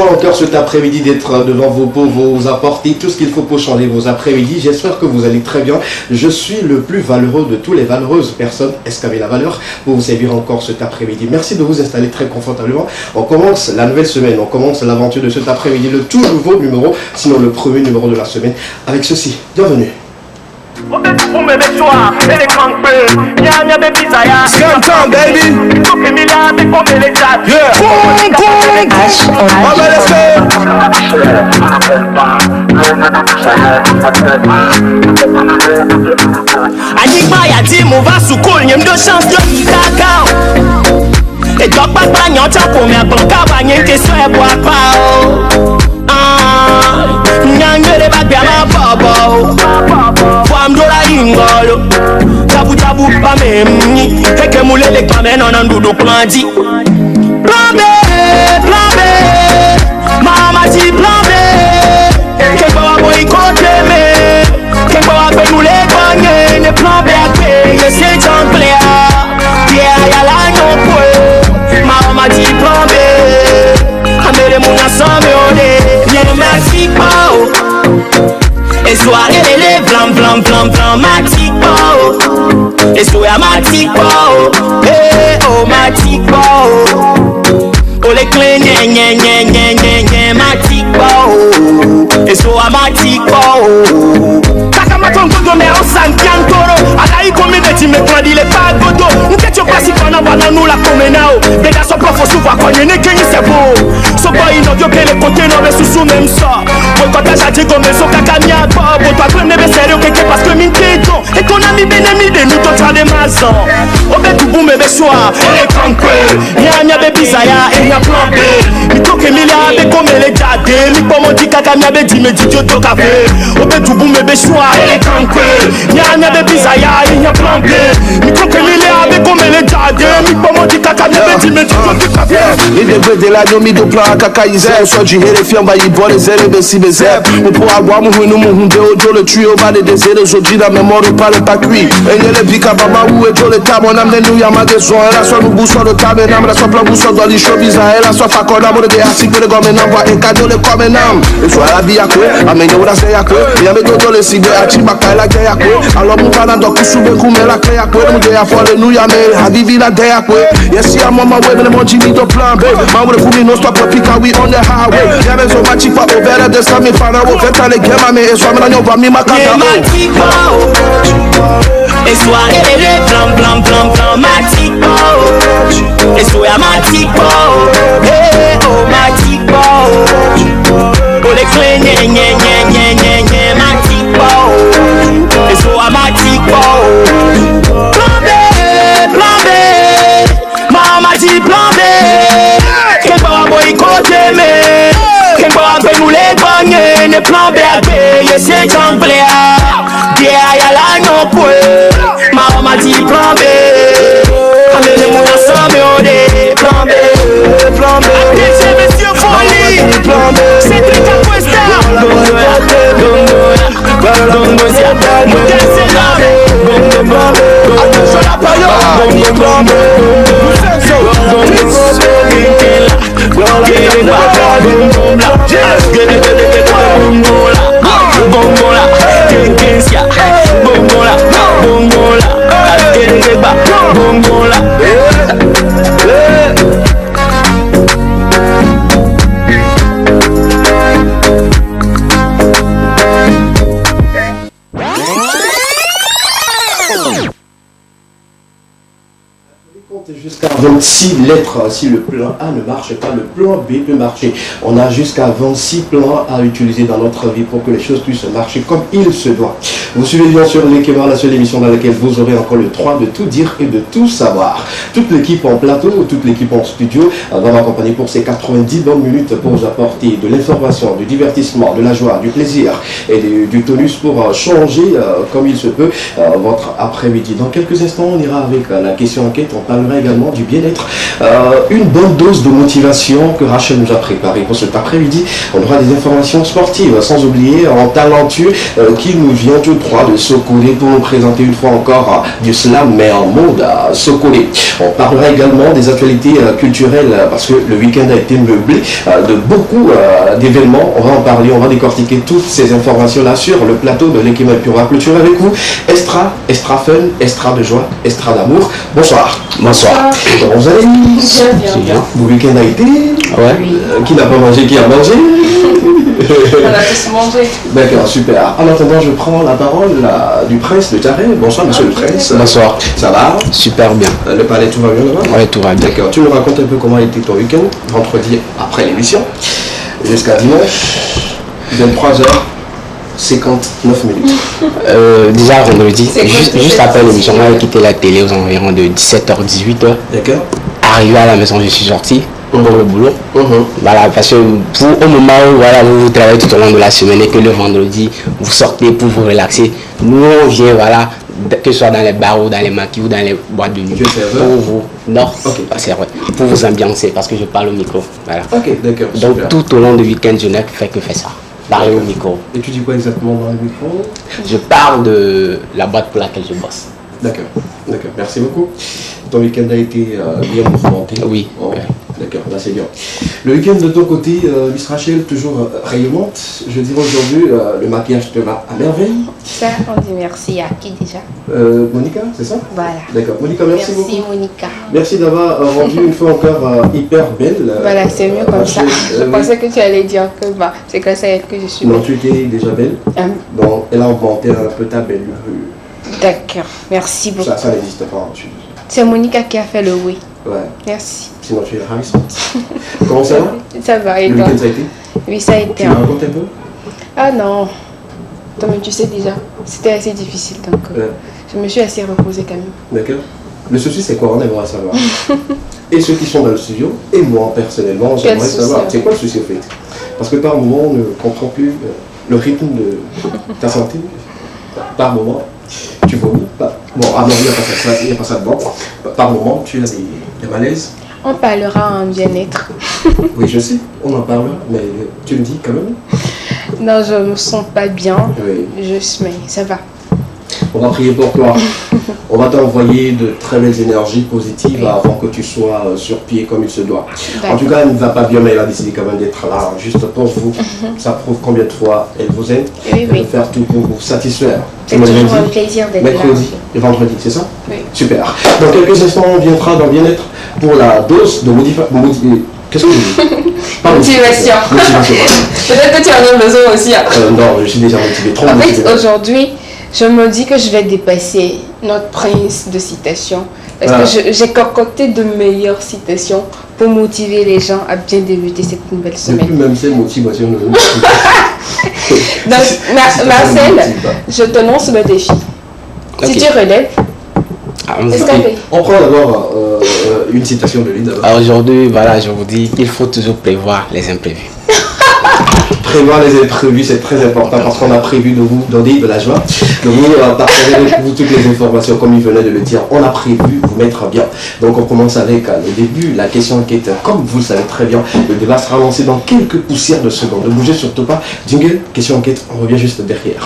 joie encore cet après-midi d'être devant vos pots, vous apporter tout ce qu'il faut pour changer vos après-midi. J'espère que vous allez très bien. Je suis le plus valeureux de tous les valeureuses personnes escavées la valeur pour vous servir encore cet après-midi. Merci de vous installer très confortablement. On commence la nouvelle semaine, on commence l'aventure de cet après-midi, le tout nouveau numéro, sinon le premier numéro de la semaine, avec ceci. Bienvenue. Scum baby. Yeah. Anigma ya dit mon va sous cool, n'y a de chance de cacao. Et toi pas bagnon ta pour me banca bagnon que soit bois pas. Nyange de bagya ma babo. Fam do la ingolo. Tabu tabu pa memni. Keke moule le kamen on andudu plandi. Plan B, plan B. Mama dit plan B. Keke wa boy côté me. Keke wa pe moule bagné. Ne plan B a pe. Ye c'est jungle ya. Yeah ya la no po. Mama dit plan B. Amele muna samé ode. Matic Pao. Et soirée les blanc blanc blanc blanc Matic Pao. Et soirée Matic Pao. Eh oh Matic Pao. Oh les clés nye nye nye nye nye nye Matic Pao. Et soirée Matic Pao. Takamaton godo me o sankiantoro. Alaï comme beti me prendre les pas godo. Nous que tu passes pendant pendant nous la comenao. Beda so profo souvent connaît ne kenyi c'est beau. So boy no yo que les côtés no le sous même ça. Quand t'as dit comme so kakamia pas. Bon toi prendre be sérieux quelque parce que minteto. Et qu'on a mis benemi de nous toi de mazan. O be tout boum be soir. Et campé. Nya be bizaya et nya plan B. Mi to que milia be comme les jade. Mi pomo di kakamia be di me di to café. O be tout boum be soir. Et campé. Nya be bizaya et nya plan B. Mi to que milia be comme les jade. Mi pomo di kakamia be di me di to café. Ni de de la do mi do plan kakaize. So de refiam ba ibore zere be si bezé. Ou pour avoir mon nous mon de ojo le trio ba de désir aujourd'hui la mémoire pas le pas cuit. Et le bika baba ou et le table on amène nous ya magasin. La so nous bousso de table nam la so plan bousso dans les show bizarre la so fa kola mo de article de gomme nam et cadeau le comme nam. Et soit la vie à quoi amène ou la c'est à quoi. Ya me do le signe a ti ba la guerre à quoi. Alors mon parent donc soube comme la clé à quoi. Nous de ya for nous ya me habibi la de à quoi. Yes ya mama we me mon jini do plan B. Ma we fumi no stop pika we on the highway. Ya me so machi fa over the same fana wo feta le gema me e so me na va mi makata. Et soirée les blanc blanc blanc blanc Matic Pao. Et soirée Matic Pao. Eh oh Matic Pao. Oh les clés nye nye nye nye nye nye Matic Pao. Et soirée Matic Pao. Plan B, plan B. Mama dit plan B. Qu'est-ce qu'on boy côté me. Qu'est-ce qu'on peut nous les bagner. Ne plan B à payer c'est jungle ya. Yeah ya la no po. Mama dit plan B. Amène mon ensemble ode. Plan B, plan B. Attention monsieur Folie. Plan B. C'est tout un poster. Attention la période. Plan B. Jusqu'à 26 lettres. Si le plan A ne marche pas, le plan B peut marcher. On a jusqu'à 26 plans à utiliser dans notre vie pour que les choses puissent marcher comme il se doit. Vous suivez bien sûr l'Ekema, la seule émission dans laquelle vous aurez encore le droit de tout dire et de tout savoir. Toute l'équipe en plateau, toute l'équipe en studio va m'accompagner pour ces 90 bonnes minutes pour vous apporter de l'information, du divertissement, de la joie, du plaisir et du tonus pour changer comme il se peut votre après-midi. Dans quelques instants, on ira avec la question enquête. On parlera également du bien-être bien-être, une bonne dose de motivation que Rachel nous a préparée pour cet après-midi. On aura des informations sportives, sans oublier un talentueux qui nous vient tout droit de Sokolé pour nous présenter une fois encore du slam, mais en mode Sokolé. On parlera également des actualités culturelles parce que le week-end a été meublé de beaucoup d'événements. On va en parler, on va décortiquer toutes ces informations-là sur le plateau de l'équipe. Et puis on va clôturer avec vous Estra fun, Estra de joie, Estra d'amour. Bonsoir. Bonsoir. Comment vous allez? Bien. Vos week-end a été? Ouais. Qui n'a pas mangé, qui a mangé? On a tous mangé. D'accord, super. En attendant, je prends la parole du prince de Taré. Bonsoir, monsieur le prince. Bonsoir. Ça va? Super bien. Le palais, tout va bien là-bas? Ouais, tout va bien. D'accord. Tu nous racontes un peu comment a été ton week-end, vendredi après l'émission, jusqu'à dimanche, 23h59 minutes. Déjà vendredi, C'est quoi juste que après c'est l'émission, on a quitté la télé aux environs de 17h-18h. D'accord. Arrivé à la maison, je suis sorti pour le boulot. Mhm. Voilà, parce que au moment où voilà, vous travaillez tout au long de la semaine et que le vendredi, vous sortez pour vous relaxer, nous on vient, voilà, que ce soit dans les bars ou dans les maquis ou dans les boîtes de nuit, Tu es serveur? pour vous, non, Ok. c'est vrai, pour vous ambiancer, parce que je parle au micro. Voilà. Ok, d'accord. Donc Super. tout au long du week-end, je n'ai fait que faire ça, parler au micro. Et tu dis quoi exactement dans le micro? Je parle de la boîte pour laquelle je bosse. D'accord, d'accord. Merci beaucoup. Ton week-end a été bien mouvementé? Oui. Oh, d'accord, là c'est bien. Le week-end de ton côté, Miss Rachel, toujours rayonnante. Je dirais aujourd'hui, le maquillage te va à merveille. Ça, on dit merci à qui déjà? Monica, c'est ça? Voilà. D'accord. Monica, merci beaucoup. Merci Monica. Merci d'avoir rendu une fois encore hyper belle. Voilà, c'est mieux comme ça. Rachel, Je oui. pensais que tu allais dire que bah, c'est grâce à elle que je suis Non, belle. tu étais déjà belle. Donc, elle a augmenté un peu ta belle. D'accord, merci beaucoup. Ça n'existe pas. C'est Monica qui a fait le oui. Ouais. Merci. Sinon, tu es ravissante. Comment ça va? Ça va, et Le toi? week-end, ça a été? Oui, ça a été. Tu me racontes un peu? Ah non. Toi, mais tu sais déjà, c'était assez difficile donc Ouais. je me suis assez reposée quand même. D'accord. Le souci, c'est quoi? On aimerait savoir. Et ceux qui sont dans le studio, et moi, personnellement, j'aimerais Quel souci, savoir. en C'est fait? quoi le souci, au fait? Parce que par moment, on ne comprend plus le rythme de ta santé. Par moment, tu vomis. Bon, ah non, il n'y a pas ça dedans. Par moment, tu as des malaises. On parlera en bien-être. Oui, je sais, on en parle, mais tu me dis quand même. Non, je me sens pas bien. Oui. Mais ça va. On va prier pour toi. On va t'envoyer de très belles énergies positives Oui. avant que tu sois sur pied comme il se doit. D'accord. En tout cas, elle ne va pas bien, mais elle a décidé quand même d'être là, juste pour vous. Ça prouve combien de fois elle vous aime. Oui, Elle oui. veut faire tout pour vous satisfaire. C'est Le toujours lundi, un plaisir d'être là. mercredi et vendredi, c'est ça? Oui. Super. Dans quelques instants, on viendra dans bien-être pour la dose de qu'est-ce que je dis? Pardon. Motivation. Motivation. Peut-être que tu en as besoin aussi. Hein. Non, je suis déjà motivé. Trop En motivé. fait, aujourd'hui, je me dis que je vais dépasser notre prince de citations. Parce que j'ai concocté de meilleures citations pour motiver les gens à bien débuter cette nouvelle Depuis semaine. même ces motivations. Donc, Ça Marcel, me motive pas. je te lance le défi. Si Ok. tu relèves, Ah, est-ce que On prend d'abord une citation de lui d'abord. alors aujourd'hui, voilà, je vous dis qu'il faut toujours prévoir les imprévus. Prévoir les imprévus, c'est très important parce qu'on a prévu de vous donner de la joie, de vous partager avec vous toutes les informations comme il venait de le dire. On a prévu vous mettre bien. Donc on commence avec le début, la question enquête. Comme vous le savez très bien, le débat sera lancé dans quelques poussières de secondes. Ne bougez surtout pas. Jingle, question enquête, on revient juste derrière.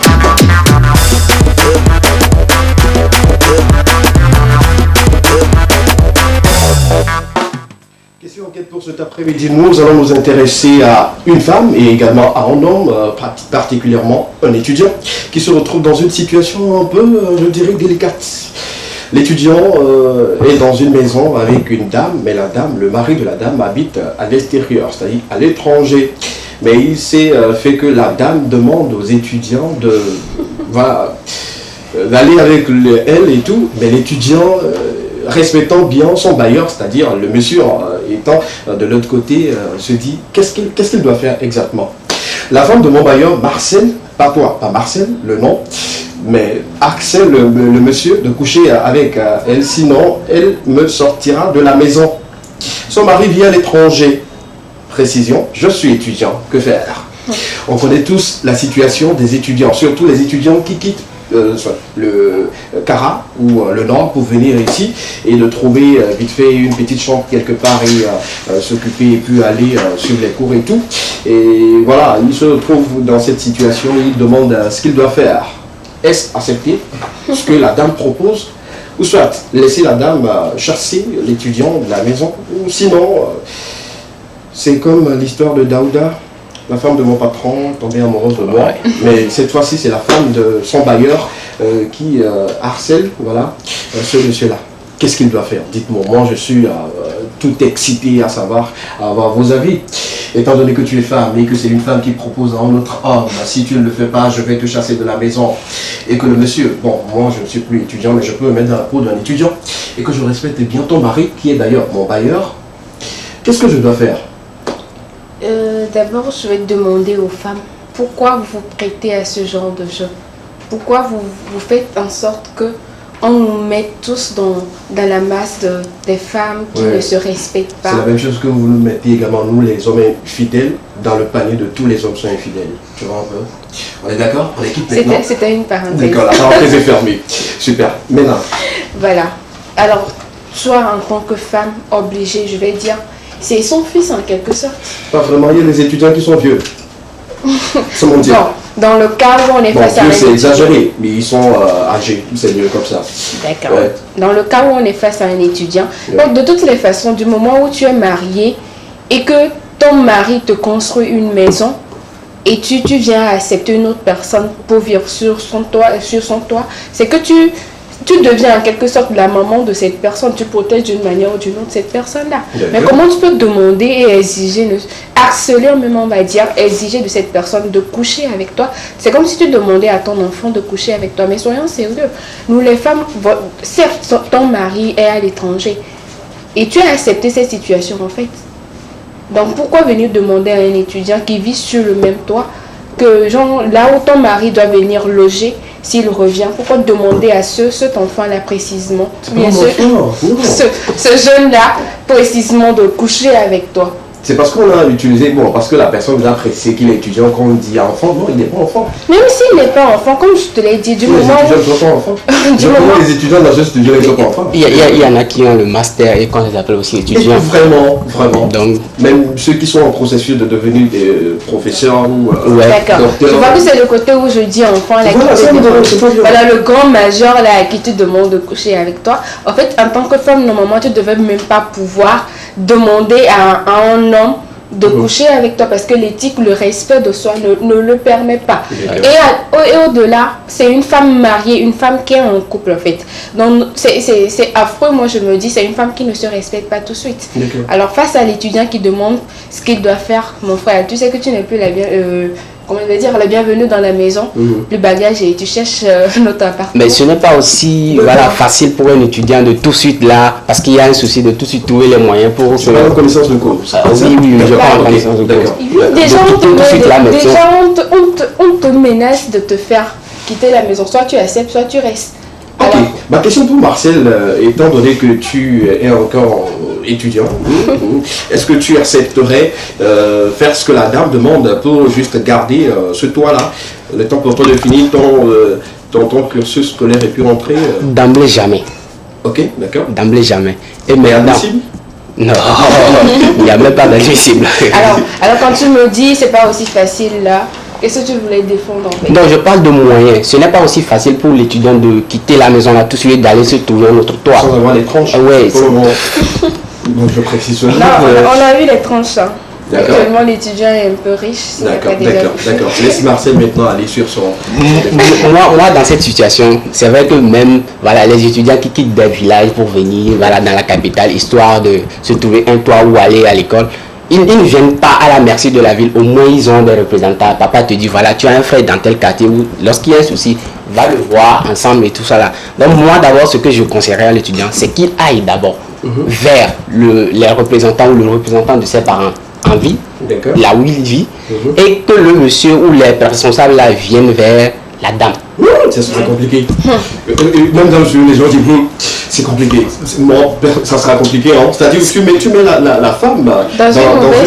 Question enquête pour cet après-midi. Nous allons nous intéresser à une femme et également à un homme, particulièrement un étudiant, qui se retrouve dans une situation un peu, je dirais, délicate. L'étudiant est dans une maison avec une dame, mais la dame, le mari de la dame habite à l'extérieur, c'est-à-dire à l'étranger. Mais il s'est fait que la dame demande aux étudiants de, voilà, d'aller avec elle et tout, mais l'étudiant respectant bien son bailleur, c'est-à-dire le monsieur étant de l'autre côté, se dit qu'est-ce qu'il doit faire exactement. La femme de mon bailleur, Marcel, pas toi, pas Marcel, le nom, mais Axel, le monsieur, de coucher avec elle, sinon elle me sortira de la maison. Son mari vit à l'étranger. Précision, je suis étudiant, que faire? On connaît tous la situation des étudiants, surtout les étudiants qui quittent le Cara ou le Nord pour venir ici et de trouver vite fait une petite chambre quelque part et s'occuper et puis aller suivre les cours et tout. Et voilà, il se retrouve dans cette situation, il demande ce qu'il doit faire. Est-ce accepter ce que la dame propose ou soit laisser la dame chasser l'étudiant de la maison ou sinon c'est comme l'histoire de Daouda, la femme de mon patron tombée amoureuse de moi, mais cette fois-ci c'est la femme de son bailleur qui harcèle ce monsieur-là. Qu'est-ce qu'il doit faire? Dites-moi, moi je suis tout excité à savoir, à avoir vos avis. Étant donné que tu es femme et que c'est une femme qui propose à un autre homme, si tu ne le fais pas, je vais te chasser de la maison. Et que le monsieur, bon, moi je ne suis plus étudiant, mais je peux me mettre dans la peau d'un étudiant. Et que je respecte bien ton mari, qui est d'ailleurs mon bailleur. Qu'est-ce que je dois faire? D'abord, je vais demander aux femmes pourquoi vous vous prêtez à ce genre de jeu. Pourquoi vous faites en sorte que on nous met tous dans la masse des femmes qui ne se respectent pas. C'est la même chose que vous nous mettez également, nous les hommes fidèles, dans le panier de tous les hommes sont infidèles. Tu vois un peu? On est d'accord? On est quitte maintenant? C'était une parenthèse. D'accord, la parenthèse est fermée. Super. Maintenant. Voilà. Alors, soit en tant que femme obligée, je vais dire, c'est son fils en quelque sorte. Pas vraiment, il y a des étudiants qui sont vieux. C'est mon Dieu. Non, dans le cas où on est face à un c'est exagéré, mais ils sont âgés, c'est mieux comme ça. D'accord. Ouais. Dans le cas où on est face à un étudiant, donc de toutes les façons, du moment où tu es marié et que ton mari te construit une maison et tu viens accepter une autre personne pour vivre sur son toit, c'est que tu deviens en quelque sorte la maman de cette personne, tu protèges d'une manière ou d'une autre cette personne-là. Mais comment tu peux demander et exiger, harceler même on va dire, exiger de cette personne de coucher avec toi? C'est comme si tu demandais à ton enfant de coucher avec toi. Mais soyons sérieux, nous les femmes, certes ton mari est à l'étranger et tu as accepté cette situation en fait. Donc pourquoi venir demander à un étudiant qui vit sur le même toit que genre, là où ton mari doit venir loger, s'il revient, pourquoi demander à cet enfant-là précisément, ce jeune-là précisément de coucher avec toi? C'est parce qu'on a utilisé, parce que la personne nous a précisé qu'il est étudiant, quand on dit enfant, non, il n'est pas enfant. Même s'il n'est pas enfant, comme je te l'ai dit, du moment où... Les étudiants ne sont pas enfants. Les étudiants dans ce studio ne sont pas enfants. Il y en a qui ont le master et qu'on les appelle aussi étudiants. Vraiment. Donc, même ceux qui sont en processus de devenir des professeurs ou d'accord. Je vois que c'est le côté où je dis enfant, là, voilà le grand majeur là, à qui tu demandes de coucher avec toi. En fait, en tant que femme, normalement, tu ne devais même pas pouvoir demander à un homme de coucher avec toi parce que l'éthique, le respect de soi ne le permet pas. Et au-delà, c'est une femme mariée, une femme qui est en couple en fait. Donc c'est affreux, moi je me dis, c'est une femme qui ne se respecte pas tout de suite. Alors face à l'étudiant qui demande ce qu'il doit faire, mon frère, tu sais que tu n'es plus la bienvenue dans la maison, le bagage et tu cherches notre appartement. Mais ce n'est pas aussi facile pour un étudiant de tout de suite là, parce qu'il y a un souci de tout de suite trouver les moyens pour... C'est pas en connaissance de cause. Oui, je parle en connaissance de cause. Déjà, on te menace de te faire quitter la maison. Soit tu acceptes, soit tu restes. Ok, ma question pour Marcel, étant donné que tu es encore étudiant, est-ce que tu accepterais faire ce que la dame demande pour juste garder ce toit-là, le temps pour toi de finir ton cursus scolaire et puis rentrer D'emblée jamais. Ok, d'accord. D'emblée jamais. Et mais admissible? Non, il n'y a même pas d'admissible. Alors quand tu me dis c'est pas aussi facile là, qu'est-ce que tu voulais défendre en fait? Donc je parle de moyens. Ce n'est pas aussi facile pour l'étudiant de quitter la maison là tout de suite, d'aller se trouver un autre toit. Sans avoir les tranches. Ouais. Donc je précise cela. Non, on a eu les tranches. Hein. Actuellement l'étudiant est un peu riche. D'accord. Laisse Marcel maintenant aller sur son... moi dans cette situation, c'est vrai que même les étudiants qui quittent des villages pour venir dans la capitale, histoire de se trouver un toit où aller à l'école, ils ne viennent pas à la merci de la ville. Au moins ils ont des représentants. Papa te dit tu as un frère dans tel quartier où lorsqu'il y a un souci, va le voir ensemble et tout ça là. Donc moi d'abord ce que je conseillerais à l'étudiant, c'est qu'il aille d'abord vers les représentants ou le représentant de ses parents en vie, là où il vit, et que le monsieur ou les responsables là viennent vers la dame. Ça serait compliqué. Même dans le jeu, les gens disent C'est compliqué. Bon, ça sera compliqué. Hein. C'est-à-dire que tu mets la femme dans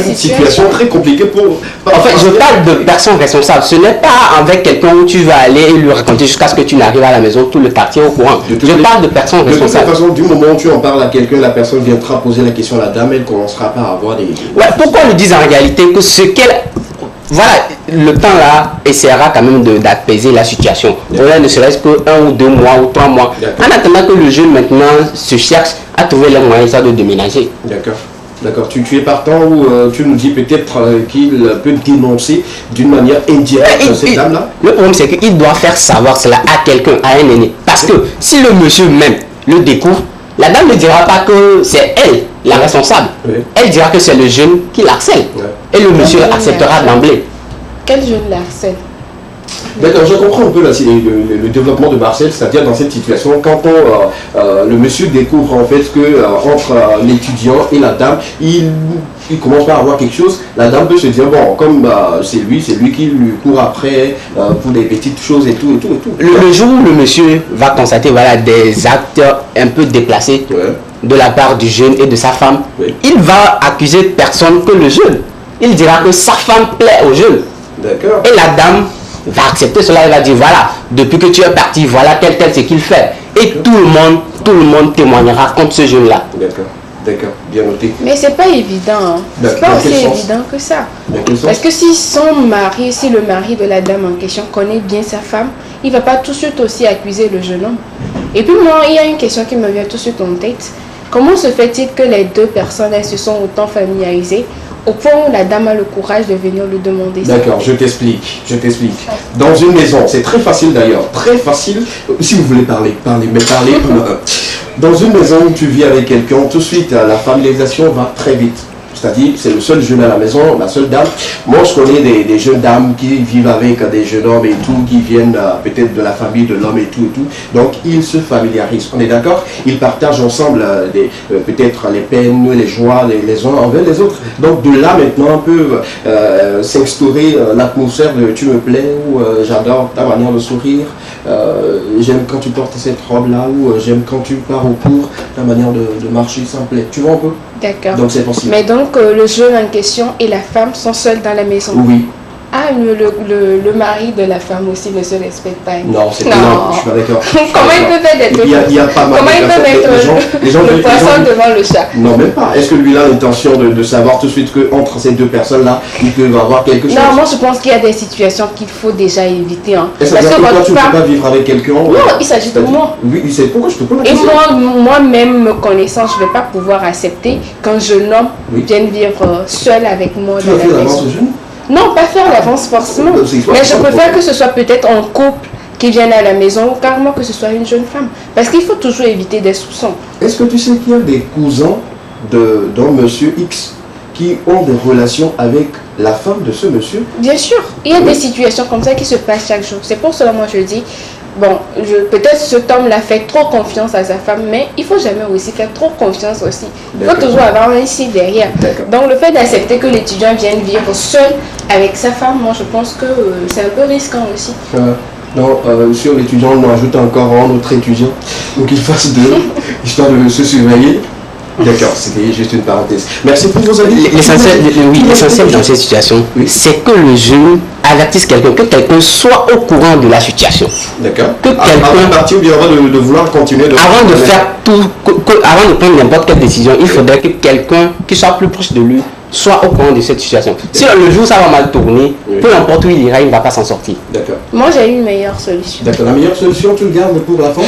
une situation très compliquée pour... En fait, je parle de personnes responsables. Ce n'est pas avec quelqu'un où tu vas aller et lui raconter jusqu'à ce que tu n'arrives à la maison, tout le quartier au courant. Je parle de personnes responsables. De toute façon, du moment où tu en parles à quelqu'un, la personne viendra poser la question à la dame, elle commencera par avoir des... Ouais, pourquoi on lui dit en réalité que ce qu'elle... Voilà, le temps là essaiera quand même d'apaiser la situation. Voilà, ne serait-ce que 1 ou 2 mois ou 3 mois. En attendant que le jeune maintenant se cherche à trouver les moyens de déménager. D'accord. D'accord. Tu es partant où tu nous dis peut-être qu'il peut dénoncer d'une manière indirecte cette dame-là. Le problème c'est qu'il doit faire savoir cela à quelqu'un, à un aîné. Parce que si le monsieur même le découvre, la dame ne dira pas que c'est elle la responsable. Oui. Elle dira que c'est le jeune qui l'harcèle. Oui. Et le monsieur acceptera d'emblée. Quel jeune l'harcèle? D'accord, je comprends un peu le développement de Marcel, c'est-à-dire dans cette situation, quand le monsieur découvre en fait que entre l'étudiant et la dame, il commence par avoir quelque chose, la dame peut se dire, bon, comme c'est lui qui lui court après pour des petites choses et tout. Le jour où le monsieur va constater voilà, des actes un peu déplacés de la part du jeune et de sa femme, il va accuser personne que le jeune. Il dira que sa femme plaît au jeune. D'accord. Et la dame va accepter cela, elle va dire voilà, depuis que tu es parti, voilà tel ce qu'il fait. Et tout le monde témoignera contre ce jeune-là. D'accord, bien noté. Mais c'est pas évident, hein. C'est pas aussi évident que ça. Parce que si le mari de la dame en question connaît bien sa femme, il va pas tout de suite aussi accuser le jeune homme. Et puis moi, il y a une question qui me vient tout de suite en tête. Comment se fait-il que les deux personnes elles se sont autant familiarisées au point où la dame a le courage de venir lui demander ça? D'accord, je t'explique. Dans une maison, c'est très facile d'ailleurs, très facile. Si vous voulez parler. Dans une maison où tu vis avec quelqu'un, tout de suite, la familiarisation va très vite. C'est-à-dire, c'est le seul jeune à la maison, la seule dame. Moi, je connais des jeunes dames qui vivent avec des jeunes hommes et tout, qui viennent peut-être de la famille de l'homme et tout. Donc, ils se familiarisent. On est d'accord? Ils partagent ensemble peut-être les peines, les joies, les uns envers les autres. Donc, de là, maintenant, peut s'instaurer l'atmosphère de « tu me plais » ou « j'adore ta manière de sourire ». J'aime quand tu portes cette robe-là, ou j'aime quand tu pars au cours, ta manière de marcher, ça me plaît. Tu vois un peu? D'accord. Donc c'est possible. Mais donc le jeune en question et la femme sont seuls dans la maison? Oui. Ah, le mari de la femme aussi ne se respecte pas. Non, c'est pas non, je suis pas d'accord. Comment il peut faire des trucs? Il y a pas mal. Comment il peut mettre le poisson devant le chat? Non, même pas. Est-ce que lui a l'intention de savoir tout de suite qu'entre ces deux personnes-là, il peut avoir quelque chose? Non, moi je pense qu'il y a des situations qu'il faut déjà éviter. Hein. Est-ce que toi tu ne peux pas vivre avec quelqu'un? Non, il s'agit de moi. Oui, c'est pourquoi je te pose la question. Et moi-même me connaissant, je ne vais pas pouvoir accepter qu'un jeune homme vienne vivre seul avec moi dans la maison. Non, pas faire l'avance forcément. Mais je préfère que ce soit peut-être un couple qui vienne à la maison ou carrément que ce soit une jeune femme. Parce qu'il faut toujours éviter des soupçons. Est-ce que tu sais qu'il y a des cousins d'un monsieur X qui ont des relations avec la femme de ce monsieur? Bien sûr. Il y a des situations comme ça qui se passent chaque jour. C'est pour cela moi je dis, bon, peut-être cet homme-là fait trop confiance à sa femme, mais il ne faut jamais aussi faire trop confiance aussi. Il faut toujours avoir un si derrière. Donc le fait d'accepter que l'étudiant vienne vivre seul avec sa femme, moi je pense que c'est un peu risquant aussi. Non, sur l'étudiant, on ajoute encore un autre étudiant, donc il fasse deux, histoire de se surveiller. D'accord, c'était juste une parenthèse. Merci pour vos avis. L'essentiel dans cette situation, c'est que le jeune avertisse quelqu'un, que quelqu'un soit au courant de la situation. D'accord. Que quelqu'un partir ou bien avant de vouloir continuer avant de faire tout, avant de prendre n'importe quelle décision, il faudrait que quelqu'un qui soit plus proche de lui soit au courant de cette situation. Si le jour ça va mal tourner, peu importe où il ira, il ne va pas s'en sortir. D'accord. Moi j'ai une meilleure solution. D'accord, la meilleure solution, tu le gardes pour la fin?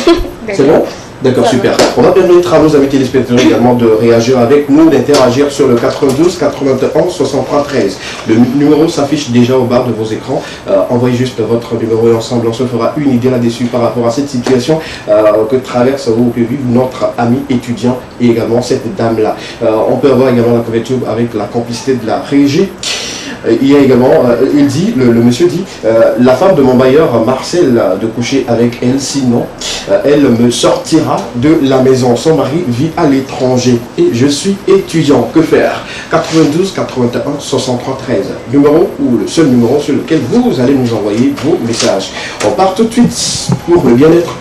C'est bon? D'accord, super. On va permettre à nos amis téléspectateurs également de réagir avec nous, d'interagir sur le 92 91 63 13. Le numéro s'affiche déjà au bas de vos écrans. Envoyez juste votre numéro et ensemble on se fera une idée là-dessus par rapport à cette situation que traverse ou que vit notre ami étudiant et également cette dame-là. On peut avoir également la couverture avec la complicité de la régie. Il y a également, il dit, le monsieur dit, la femme de mon bailleur Marcel de coucher avec elle, sinon elle me sortira de la maison. Son mari vit à l'étranger et je suis étudiant. Que faire? 92 81 63 13. Numéro ou le seul numéro sur lequel vous allez nous envoyer vos messages. On part tout de suite pour le bien-être,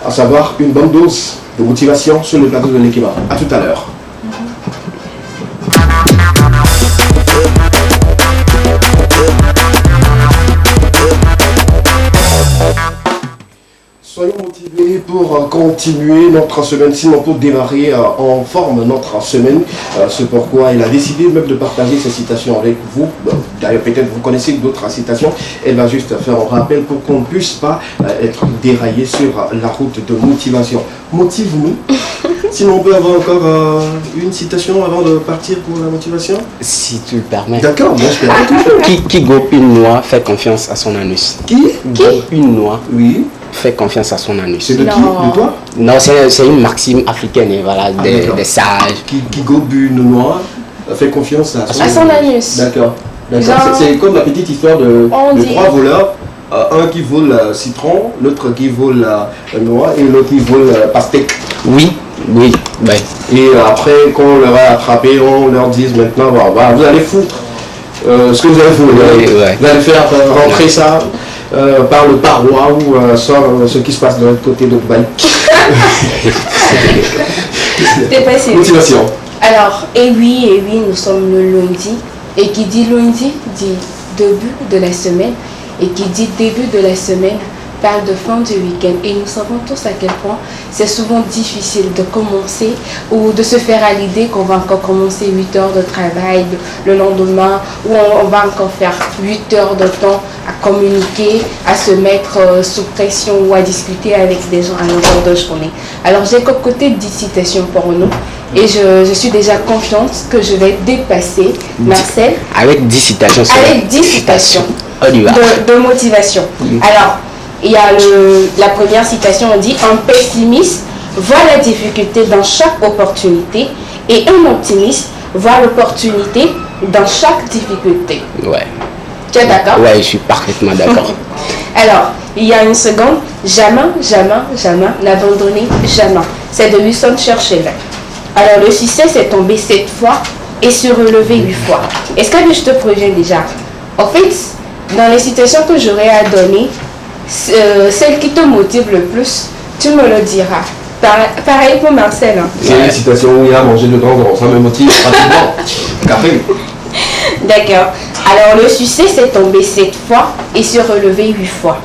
à savoir une bonne dose de motivation sur le plateau de l'équipe. À tout à l'heure. Soyons motivés pour continuer notre semaine, sinon pour démarrer en forme notre semaine. C'est pourquoi il a décidé même de partager ces citations avec vous. D'ailleurs, peut-être vous connaissez d'autres citations. Elle va juste faire un rappel pour qu'on ne puisse pas être déraillé sur la route de motivation. Motive-nous. Sinon, on peut avoir encore une citation avant de partir pour la motivation. Si tu le permets. D'accord, moi je peux toujours. Qui gobe une noix fait confiance à son anus. Qui Gobe une noix Oui. fait confiance à son anus. C'est de qui? De toi? Non, c'est une maxime africaine, et voilà, des sages. Qui gobe une noix fait confiance à son anus. D'accord. Genre- C'est comme la petite histoire de On dit- trois voleurs. Un qui vole citron, l'autre qui vole noix et l'autre qui vole pastèque. Oui, oui, ouais. Et après, quand on leur a attrapé, on leur dit maintenant, bah, vous allez foutre ce que vous allez foutre. Ouais. Vous allez faire rentrer ça par le paroi ou ce qui se passe de l'autre côté de Dubaï. T'es passé. Motivation. Alors, et oui, nous sommes le lundi. Et qui dit lundi dit début de la semaine. Et qui dit début de la semaine parle de fin du week-end. Et nous savons tous à quel point c'est souvent difficile de commencer ou de se faire à l'idée qu'on va encore commencer 8 heures de travail le lendemain, ou on va encore faire 8 heures de temps à communiquer, à se mettre sous pression ou à discuter avec des gens à longueur de journée. Alors j'ai concocté 10 citations pour nous et je suis déjà confiante que je vais dépasser Marcel Avec 10 citations. avec 10 citations On y va. de motivation. Alors, il y a la première citation, on dit: un pessimiste voit la difficulté dans chaque opportunité et un optimiste voit l'opportunité dans chaque difficulté. Ouais. Tu es d'accord? Ouais, je suis parfaitement d'accord. Alors, il y a une seconde: jamais, n'abandonnez jamais. C'est de Winston Churchill. Alors, le succès s'est tombé 7 fois et se relevé 8 fois. Est-ce que je te préviens déjà? En fait, dans les citations que j'aurais à donner, celle qui te motive le plus, tu me le diras. Pareil pour Marcel. Hein. C'est une citation où il a mangé de grands, ça me motive rapidement. Café. D'accord. Alors, le succès s'est tombé 7 fois et se relevé 8 fois.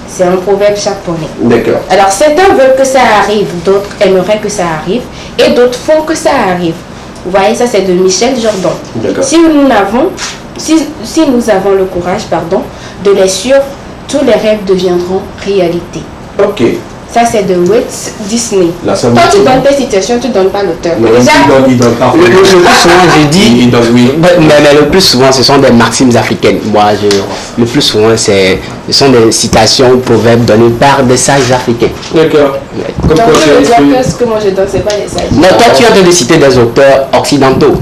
C'est un proverbe japonais. D'accord. Alors, certains veulent que ça arrive, d'autres aimeraient que ça arrive, et d'autres font que ça arrive. Vous voyez, ça c'est de Michel Jordan. D'accord. Si nous avons le courage, de les suivre, tous les rêves deviendront réalité. Ok. Ça c'est de Walt Disney. Là, ça me Toi tu motive. donnes tes citations, tu ne donnes pas l'auteur. Mais Déjà, il donne pas. Le plus souvent, je dis. Il donne, oui. Mais le plus souvent, ce sont des maximes africaines. Le plus souvent, ce sont des citations, proverbes donnés par des sages africains. D'accord. Comme donc quoi je veux dire tu que ce que moi je donne, c'est pas les sages. Non, toi, tu es en train de citer des auteurs occidentaux.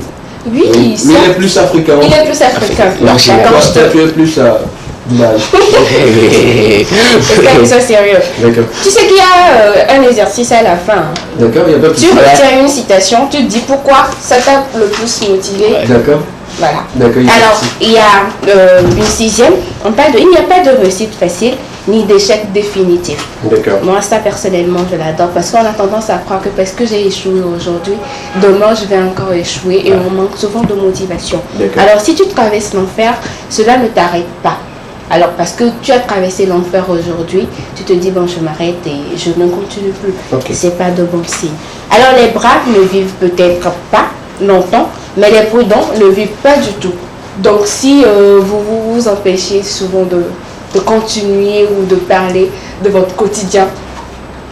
Oui, Mais il ça, est plus africain. il est plus africain. L'archimède. D'accord, je te- Tu es plus Dubaï. c'est quand même ça sérieux. D'accord. Tu sais qu'il y a un exercice à la fin. Hein. D'accord, il n'y a pas de Tu souci. retiens une citation, tu te dis pourquoi ça t'a le plus motivé. D'accord. Voilà. D'accord, il y a pas de Alors, souci. il y a une sixième. On parle il n'y a pas de réussite facile ni d'échec définitif. D'accord. Moi, ça personnellement, je l'adore parce qu'on a tendance à croire que parce que j'ai échoué aujourd'hui, demain je vais encore échouer et on manque souvent de motivation. D'accord. Alors, si tu traverses l'enfer, cela ne t'arrête pas. Alors, parce que tu as traversé l'enfer aujourd'hui, tu te dis, bon, je m'arrête et je ne continue plus. Ok. C'est pas de bon signe. Alors, les braves ne vivent peut-être pas longtemps, mais les prudents ne vivent pas du tout. Donc, si vous vous empêchez souvent de continuer ou de parler de votre quotidien,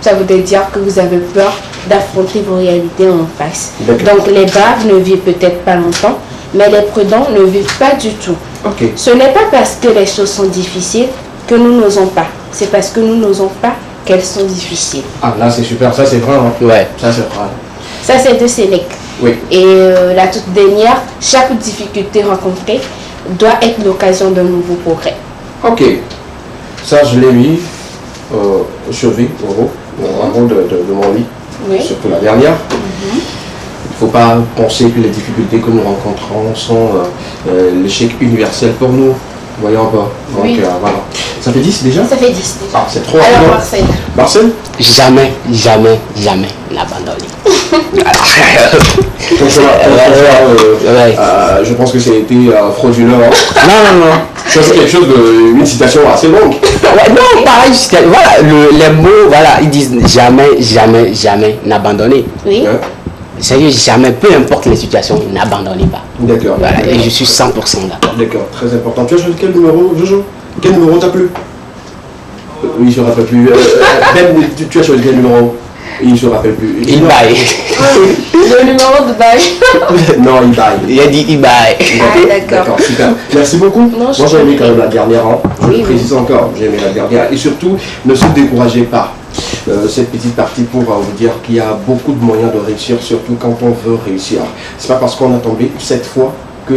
ça veut dire que vous avez peur d'affronter vos réalités en face. D'accord. Donc, les braves ne vivent peut-être pas longtemps, mais les prudents ne vivent pas du tout. Ok. Ce n'est pas parce que les choses sont difficiles que nous n'osons pas. C'est parce que nous n'osons pas qu'elles sont difficiles. Ah, là, c'est super. Ça, c'est vrai. Hein. Ouais. Ça, c'est vrai. Ça, c'est de Sénèque. Oui. Et la toute dernière, chaque difficulté rencontrée doit être l'occasion d'un nouveau progrès. Ok. Ça, je l'ai mis au chevet, en haut de mon lit. Oui. Surtout la dernière. Il ne faut pas penser que les difficultés que nous rencontrons sont l'échec universel pour nous. Voyons pas. Donc Oui. voilà. Ça fait 10 déjà? Ça fait 10 déjà. Ah, c'est trop Alors rapide. Marcel. Marcel? Jamais, jamais, jamais l'abandonner. Ton choix, Ouais. je pense que c'était frauduleux. Hein. Non. C'est quelque chose une citation assez longue. Ouais, non, pareil, voilà, les mots, voilà, ils disent jamais, jamais, jamais n'abandonner. Oui. Hein? Sérieux, jamais, peu importe les situations, n'abandonnez pas. D'accord. Voilà, et je suis 100% d'accord. D'accord, très important. Tu as choisi quel numéro, Jojo? Quel numéro t'a plu? Oui, je ne me rappelle plus. Ben, tu as choisi quel numéro? Il ne se rappelle plus. Il baille. Le numéro de bail. Non, il baille. Il a dit il baille. Ah, d'accord. Super. Merci beaucoup. Non, Moi, j'ai aimé quand même la dernière. Hein. Je Oui, le précise encore, j'ai aimé la dernière. Et surtout, ne se découragez pas. Cette petite partie pour vous dire qu'il y a beaucoup de moyens de réussir, surtout quand on veut réussir. C'est pas parce qu'on a tombé 7 fois que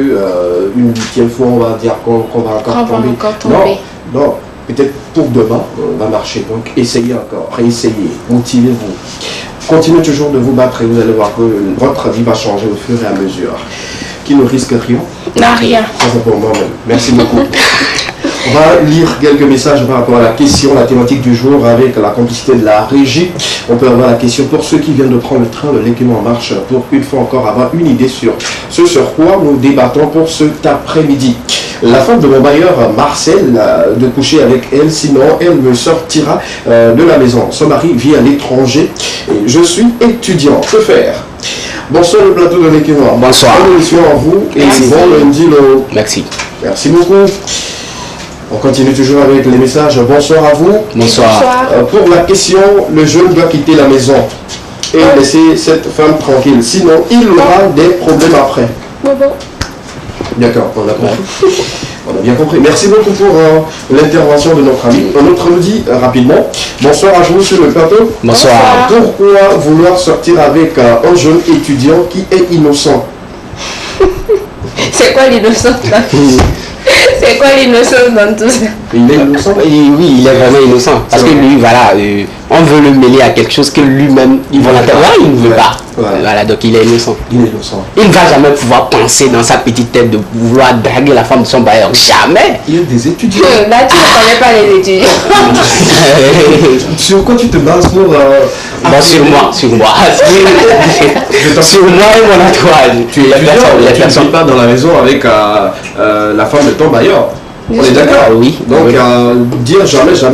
une 8e fois, on va dire qu'on va encore tomber. Non. Peut-être pour demain, on va marcher. Donc, essayez encore, réessayez, motivez-vous. Continuez toujours de vous battre et vous allez voir que votre vie va changer au fur et à mesure. Qui ne risque rien? Non, rien. Ça, c'est pour moi-même. Merci beaucoup. On va lire quelques messages par rapport à la question, la thématique du jour avec la complicité de la régie. On peut avoir la question pour ceux qui viennent de prendre le train, le Légume en marche, pour une fois encore avoir une idée sur ce sur quoi nous débattons pour cet après-midi. La femme de mon bailleur Marcel, de coucher avec elle, sinon elle me sortira de la maison. Son mari vit à l'étranger et je suis étudiant. Que faire? Bonsoir le plateau de l'équipe. Bonsoir. Bonne émission à vous et bon lundi. Merci. Merci beaucoup. On continue toujours avec les messages. Bonsoir à vous. Bonsoir. Pour la question, le jeune doit quitter la maison et laisser cette femme tranquille. Sinon, il aura des problèmes après. Bon. D'accord, on a compris. On a bien compris. Merci beaucoup pour l'intervention de notre ami. On notre dit rapidement. Bonsoir à vous sur le plateau. Bonsoir. Pourquoi vouloir sortir avec un jeune étudiant qui est innocent? C'est quoi l'innocence là? C'est quoi l'innocence dans tout ça? Il est innocent? Oui, il est vraiment innocent. Parce que lui, voilà, on veut le mêler à quelque chose que lui-même, il ne veut pas. Voilà, donc il est innocent. Il est innocent. Il ne va jamais pouvoir penser dans sa petite tête de vouloir draguer la femme de son bailleur. Jamais. Il y a des étudiants. Là, tu ne connais pas les étudiants. Sur quoi tu te bases pour... Sur moi. Sur moi et mon entourage. Tu es étudiant, tu ne vis pas dans la maison avec la femme de ton bailleur. On est d'accord? Oui. Donc, dire jamais, je ne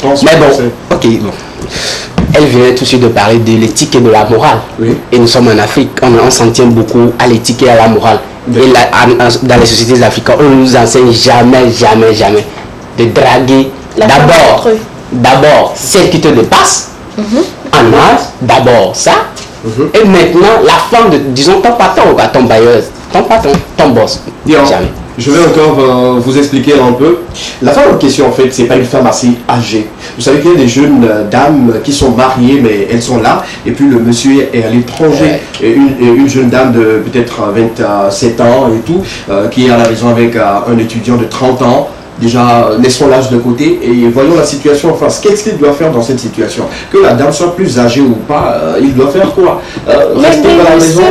pense pas. Mais bon, ok, bon. Elle vient tout de suite de parler de l'éthique et de la morale. Oui. Et nous sommes en Afrique, on s'en tient beaucoup à l'éthique et à la morale. Et dans les sociétés africaines, on ne nous enseigne jamais de draguer d'abord celle qui te dépasse en âge, d'abord ça. Et maintenant, la femme de, disons, ton patron, ton bailleur, ton patron, ton boss. Jamais. Je vais encore vous expliquer un peu. La femme en question, en fait, c'est pas une femme assez âgée. Vous savez qu'il y a des jeunes dames qui sont mariées, mais elles sont là. Et puis le monsieur est à l'étranger. Et une jeune dame de peut-être 27 ans et tout, qui est à la maison avec un étudiant de 30 ans. Déjà, laissons l'âge de côté et voyons la situation en face. Qu'est-ce qu'il doit faire dans cette situation? Que la dame soit plus âgée ou pas, il doit faire quoi? Rester à la maison,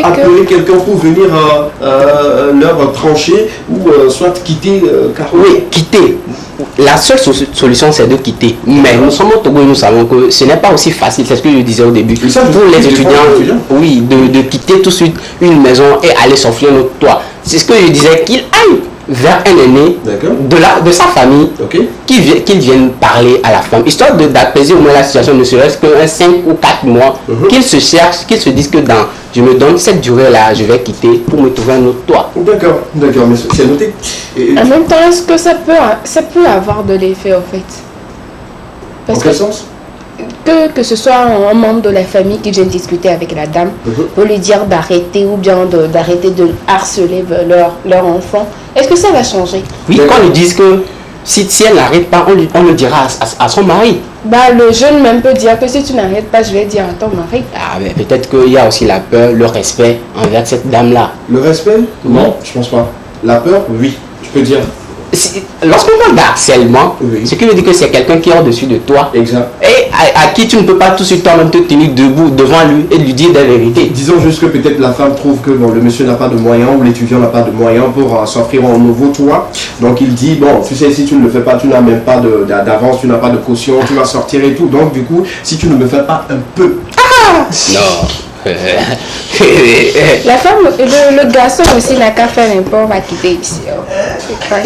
appeler quelqu'un pour venir leur trancher ou soit quitter carrément. Oui, quitter. La seule solution, c'est de quitter. Mais nous sommes au Togo et nous savons que ce n'est pas aussi facile. C'est ce que je disais au début. Pour les étudiants, oui, de quitter tout de suite une maison et aller s'offrir notre toit. C'est ce que je disais, qu'il aille vers un aîné de sa famille, qu'il vienne parler à la femme, histoire d'apaiser au moins la situation, ne serait-ce qu'un 5 ou 4 mois, qu'il se cherche, qu'il se dise que je me donne cette durée-là, je vais quitter pour me trouver un autre toit. D'accord, mais c'est noté. En même temps, est-ce que ça peut avoir de l'effet en fait? En quel sens? Que ce soit un membre de la famille qui vient discuter avec la dame pour lui dire d'arrêter ou bien d'arrêter de harceler leur enfant, est-ce que ça va changer? Oui, quand ils disent que si elle n'arrête pas, on le dira à son mari. Le jeune même peut dire que si tu n'arrêtes pas, je vais dire à ton mari. Mais peut-être qu'il y a aussi la peur, le respect envers cette dame-là. Le respect? Non, je pense pas. La peur, oui, je peux dire. lorsqu'on parle d'harcèlement, ce qui veut dire que c'est quelqu'un qui est au-dessus de toi. Exact. Et à qui tu ne peux pas tout de suite toi-même te tenir debout devant lui et lui dire des vérités. Disons juste que peut-être la femme trouve que bon, le monsieur n'a pas de moyens ou l'étudiant n'a pas de moyens pour s'offrir un nouveau toit. Donc il dit, bon, tu sais, si tu ne le fais pas, tu n'as même pas d'avance, tu n'as pas de caution, tu vas sortir et tout. Donc du coup, si tu ne me fais pas un peu... Non. La femme, le garçon aussi n'a qu'à faire un peu, on va quitter ici. Il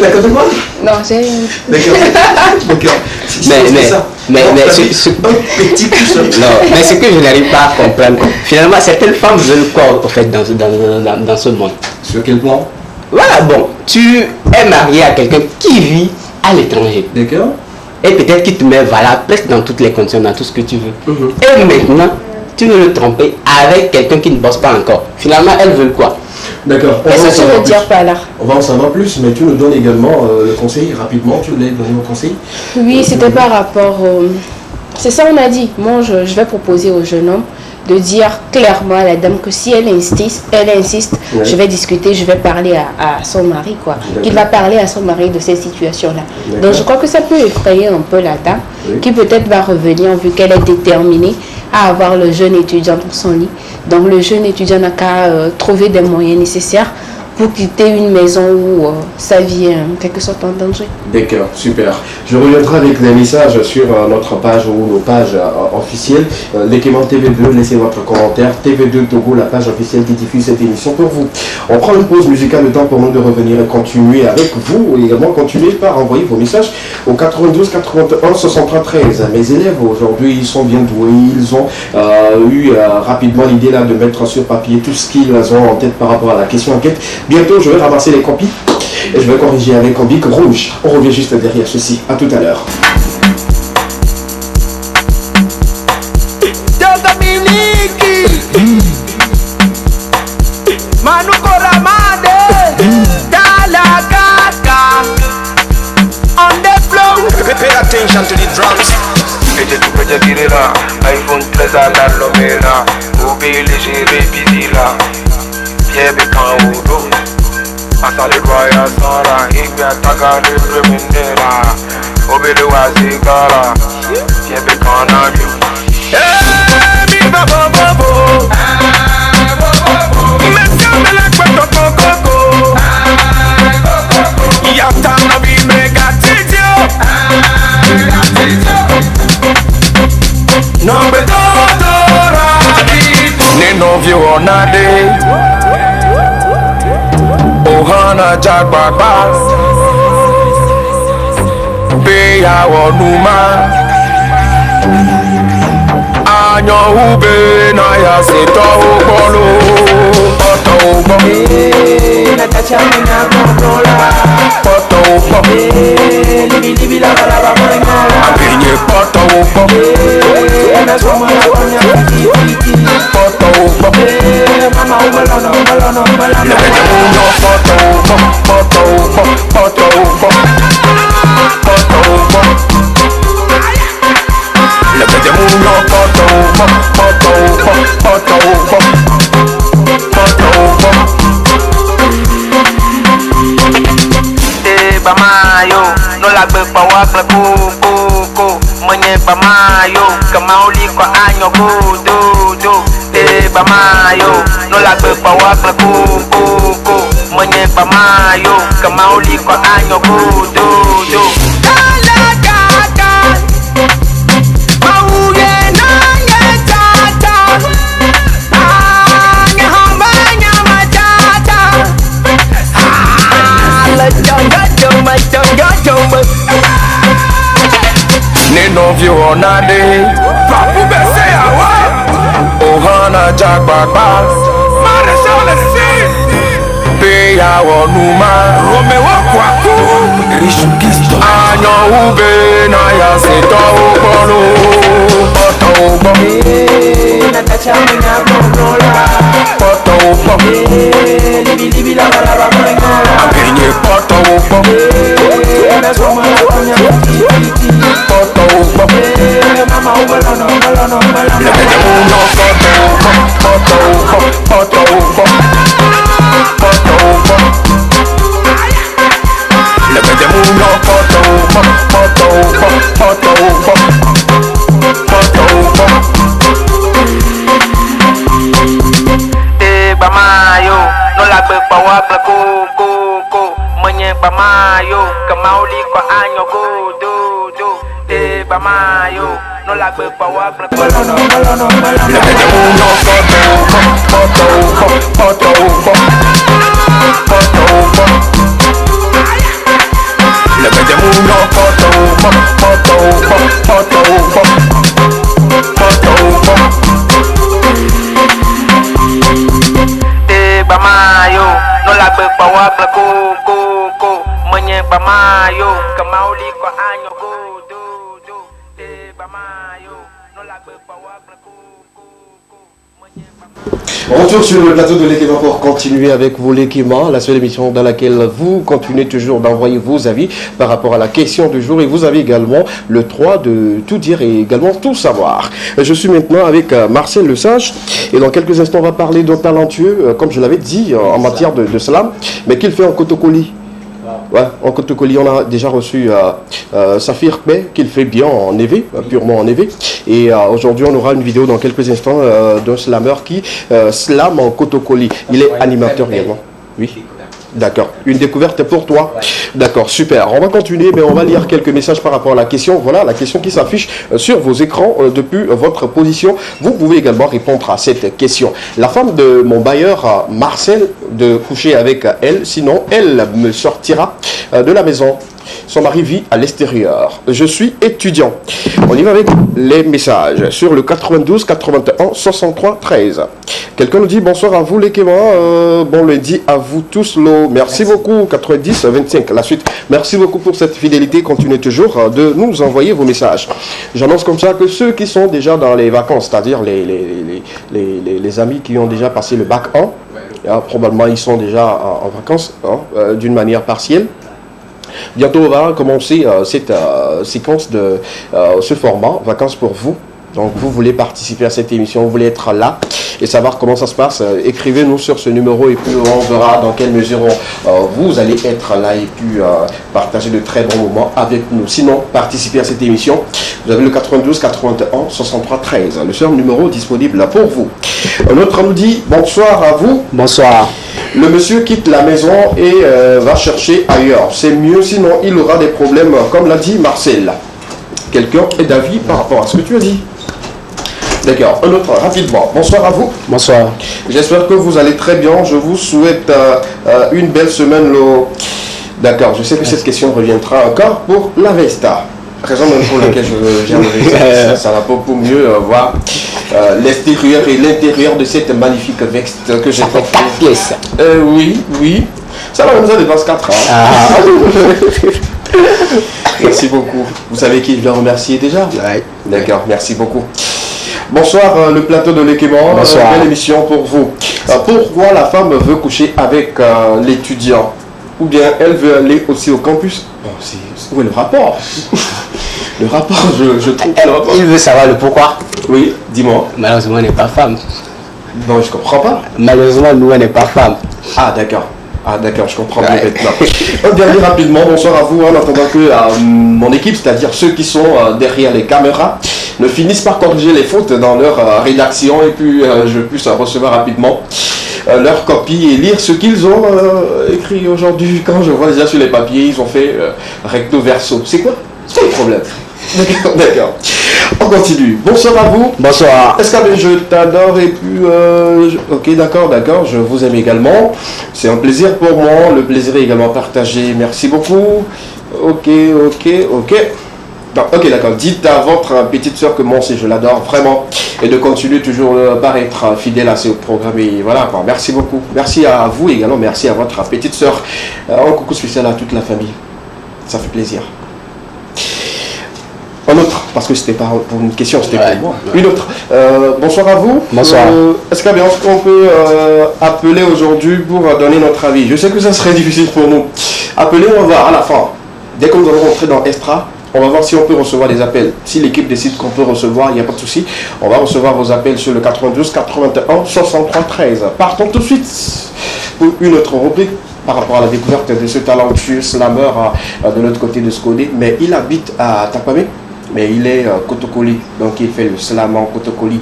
a qu'à faire quoi? Non, j'ai... D'accord. Mais ce que je n'arrive pas à comprendre, finalement, certaines femmes veulent quoi au fait dans ce monde? Sur quel plan? Voilà, bon, tu es marié à quelqu'un qui vit à l'étranger. D'accord. Et peut-être qu'il te met valable presque dans toutes les conditions, dans tout ce que tu veux. Et maintenant, tu veux le tromper avec quelqu'un qui ne bosse pas encore. Finalement, elles veulent quoi? D'accord. Qu'est-ce que tu veux dire par là? On va en savoir plus, mais tu nous donnes également le conseil rapidement. Tu voulais donner mon conseil? Oui, c'était par rapport au... C'est ça on a dit. Moi, je vais proposer au jeune homme de dire clairement à la dame que si elle insiste, oui. Je vais discuter, je vais parler à son mari, quoi. Il va parler à son mari de cette situation-là. Donc je crois que ça peut effrayer un peu la dame, qui peut-être va revenir vu qu'elle est déterminée à avoir le jeune étudiant dans son lit. Donc le jeune étudiant n'a qu'à trouver des moyens nécessaires pour quitter une maison où sa vie est en quelque sorte en danger. D'accord, super. Je reviendrai avec les messages sur notre page ou nos pages officielles. L'équipement TV2, laissez votre commentaire. TV2 Togo, la page officielle qui diffuse cette émission pour vous. On prend une pause musicale, le temps pour nous de revenir et continuer avec vous. Et également continuer par envoyer vos messages au 92 81 63 13. Mes élèves aujourd'hui, ils sont bien doués. Ils ont eu rapidement l'idée là de mettre sur papier tout ce qu'ils ont en tête par rapport à la question enquête. Bientôt, je vais ramasser les copies et je vais corriger avec un bic rouge. On revient juste derrière ceci. À tout à l'heure. Pay attention to the drums. Vete tu puedes tirar la iPhone 13 à la lomera. Obéir léger busy là. Yebe kan udo Asale roya sara Igbe ataka le remendera Obele wa zigara Yebe kan amyo Mi babo bobo Mese mele kweto kokoko Yata na bi mega titio Nombe dodora Nino view onade Ohana jagbagba Beyawo numa Anyo ube na ya seto ukolo Poto ubo Natacha mina kontrola Poto ubo Libi la balaba mwengola Apinye poto ubo Ena soma la konya Poto ubo Mama ubalona Lebede uno poto ubo Poto ubo Poto ubo Poto ubo Lebede uno poto ubo Poto ubo Poto ubo Poto ubo Bamayo, no la gbe pa wa gbe ko Monye bamayo, kama oli kwa anyo do bamayo, no la gbe pa wa gbe ko Monye bamayo, kama oli kwa anyo do Kala kaka Mauye na ye tata Anya hambanya matata Nino view onade Papu bese ya wa Ohana jagbagba Maresha Beyawo numa Rome wakwaku Rishukisto Anyo ube na ya seto ukolo Poto ubo Natacha mina kontrola Poto ubo Libi la balaba mwengola Apinye poto ubo Ena soma la konya Poto ubo Mama ubalona Lebede uno poto ubo Poto ubo Poto ubo Poto ubo Lebede uno Retour sur le plateau de l'Ekema pour continuer avec vous l'Ekema, la seule émission dans laquelle vous continuez toujours d'envoyer vos avis par rapport à la question du jour et vous avez également le droit de tout dire et également tout savoir. Je suis maintenant avec Marcel Le Sage et dans quelques instants on va parler d'un talentueux, comme je l'avais dit, en matière de slam, mais qu'il fait en Kotokoli. Ouais, en Kotokoli, on a déjà reçu Saphir Bey, qu'il fait bien en EV, purement en EV. Et aujourd'hui, on aura une vidéo dans quelques instants d'un slammer qui slame en Kotokoli. Il est animateur également. Oui. D'accord. Une découverte pour toi. Ouais. D'accord, super. On va continuer, mais on va lire quelques messages par rapport à la question. Voilà, la question qui s'affiche sur vos écrans depuis votre position. Vous pouvez également répondre à cette question. La femme de mon bailleur, Marcel, de coucher avec elle, sinon elle me sortira de la maison. Son mari vit à l'extérieur. Je suis étudiant. On y va avec les messages sur le 92 81 63 13. Quelqu'un nous dit bonsoir à vous l'Ekema. Bon lundi à vous tous. Merci beaucoup 90 25. La suite. Merci beaucoup pour cette fidélité. Continuez toujours de nous envoyer vos messages. J'annonce comme ça que ceux qui sont déjà dans les vacances, c'est-à-dire les amis qui ont déjà passé le bac 1, probablement ils sont déjà en vacances d'une manière partielle. Bientôt, on va commencer cette séquence de ce format, Vacances pour vous. Donc, vous voulez participer à cette émission, vous voulez être là et savoir comment ça se passe. Écrivez-nous sur ce numéro et puis on verra dans quelle mesure vous allez être là et puis partager de très bons moments avec nous. Sinon, participez à cette émission. Vous avez le 92 81 63 13, le seul numéro disponible pour vous. Un autre nous dit bonsoir à vous. Bonsoir. Le monsieur quitte la maison et va chercher ailleurs. C'est mieux, sinon il aura des problèmes, comme l'a dit Marcel. Quelqu'un est d'avis par rapport à ce que tu as dit? D'accord, un autre, rapidement. Bonsoir à vous. Bonsoir. J'espère que vous allez très bien. Je vous souhaite une belle semaine. D'accord, je sais que cette question reviendra encore pour la Vesta. Raison même pour laquelle j'aimerais ça va beaucoup mieux voir l'extérieur et l'intérieur de cette magnifique veste que j'ai fait 4 pièces. Oui. Ça va, ça dépasse 4 ans. Ah. Merci beaucoup. Vous savez qui je dois remercier déjà? Ouais. D'accord, merci beaucoup. Bonsoir le plateau de l'Ekema. Bonsoir. Belle émission pour vous. Pourquoi la femme veut coucher avec l'étudiant? Ou bien elle veut aller aussi au campus? Où est le rapport? Le rapport, je trouve que le rapport. Il veut savoir le pourquoi. Oui, dis-moi. Malheureusement, on n'est pas femme. Non, je comprends pas. Malheureusement, nous, on n'est pas femme. Ah, d'accord. Ah, d'accord, je comprends bien maintenant. Un dernier rapidement, bonsoir à vous, en attendant que mon équipe, c'est-à-dire ceux qui sont derrière les caméras, ne finissent par corriger les fautes dans leur rédaction et puis je puisse recevoir rapidement leurs copies et lire ce qu'ils ont écrit aujourd'hui. Quand je vois déjà sur les papiers, ils ont fait recto verso. C'est quoi? C'est quoi le problème? D'accord. On continue. Bonsoir à vous. Bonsoir. Est-ce que je t'adore et puis... Ok, d'accord. Je vous aime également. C'est un plaisir pour moi. Le plaisir est également partagé. Merci beaucoup. Ok. Non, ok, d'accord. Dites à votre petite soeur que moi aussi je l'adore vraiment et de continuer toujours par être fidèle à ce programme. Et voilà, merci beaucoup. Merci à vous également. Merci à votre petite soeur. Un coucou spécial à toute la famille. Ça fait plaisir. Un autre, parce que c'était pas pour une question, c'était pour moi. Une autre. Bonsoir à vous. Bonsoir. Est-ce qu'on peut appeler aujourd'hui pour donner notre avis? Je sais que ça serait difficile pour nous. Appelez, on va voir à la fin. Dès que nous allons rentrer dans Extra, on va voir si on peut recevoir des appels. Si l'équipe décide qu'on peut recevoir, il n'y a pas de souci. On va recevoir vos appels sur le 92 81 63 13. Partons tout de suite pour une autre rubrique par rapport à la découverte de ce talentueux slammer de l'autre côté de Skodé. Mais il habite à Tapamé. Mais il est Kotokoli, donc il fait le slam en Kotokoli.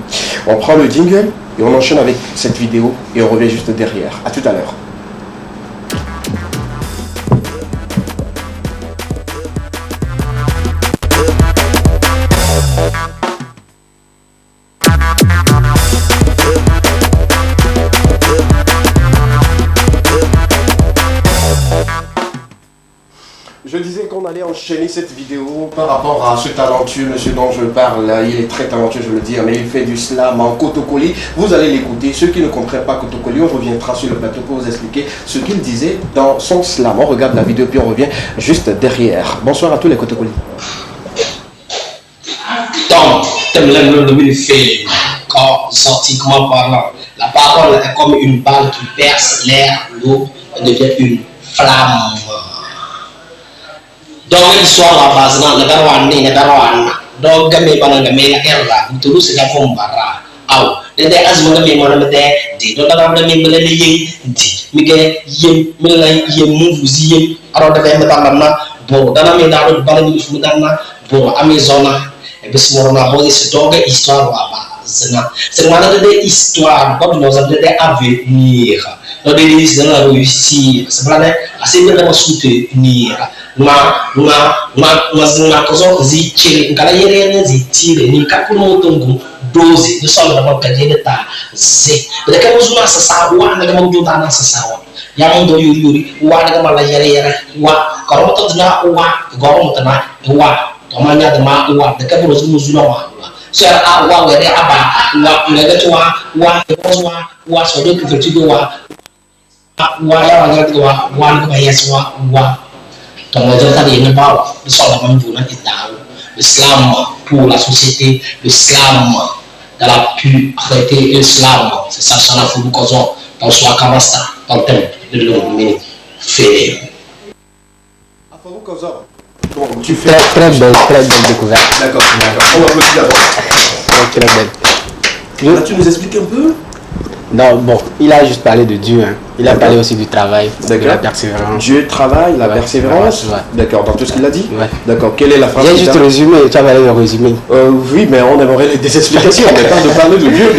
On prend le jingle et on enchaîne avec cette vidéo et on revient juste derrière. A tout à l'heure. aller enchaîner cette vidéo par rapport à ce talentueux monsieur dont je parle. Il est très talentueux, je veux le dire, mais il fait du slam en Kotokoli. Vous allez l'écouter. Ceux qui ne comprennent pas Kotokoli, on reviendra sur le plateau pour vous expliquer ce qu'il disait dans son slam. On regarde la vidéo puis on revient juste derrière. Bonsoir à tous les Kotokoli. Donc, le fait, sortiquement parlant, la parole est comme une balle qui perce l'air, l'eau devient une flamme. Donc, l'histoire à base, le garouane, donc, gamé bananga mela erla, tout c'est la fombara. Aw, les azma gamé mon dit, donc, la gamé mele dit, miguel yem, mela yem, vous yem, alors de mettre bon, dans la médaille de balade du Foudana, bon, Amazona, et puis ce moment-là, c'est donc histoire à base. C'est une histoire, comme nous avons dit, à venir. Nous devons réussir. C'est vrai, assez bien de soutenir. Ma cause zitire, ngala yere zitire, ni kakuno tongo doze, de sol da bakadie de ta ze. De ka muzuma sa wa na ga mujota na sa wa. Ya mondo yuri wa na ga mala yere wa, karo to na wa, goro mutana wa. Tomanya de ma wa, de ka muzuma wa. So a wa were aba wa ngega to wa so do ki fiti wa. Wa ya wa ga wa na ga yes wa. Donc, les gens qui ne parlent pas, ils sont là même pour l'islam pour la société, l'islam dans la pureté, l'islam, c'est ça, ça n'a pas beaucoup de choses. Dans le soir, comme ça, dans le thème de l'homme, fait. Donc, tu fais Très belle découverte. D'accord. On va applaudir d'abord. Très belle. Tu nous expliques un peu? Non, bon, il a juste parlé de Dieu. Hein. Il a parlé aussi du travail, de la persévérance. Dieu, travail, la persévérance. Ouais. D'accord, dans tout ce qu'il a dit. Ouais. D'accord, quelle est la phrase? J'ai juste résumé, tu as parlé de résumé. Oui, mais on aimerait des explications. On est pas de parler de Dieu,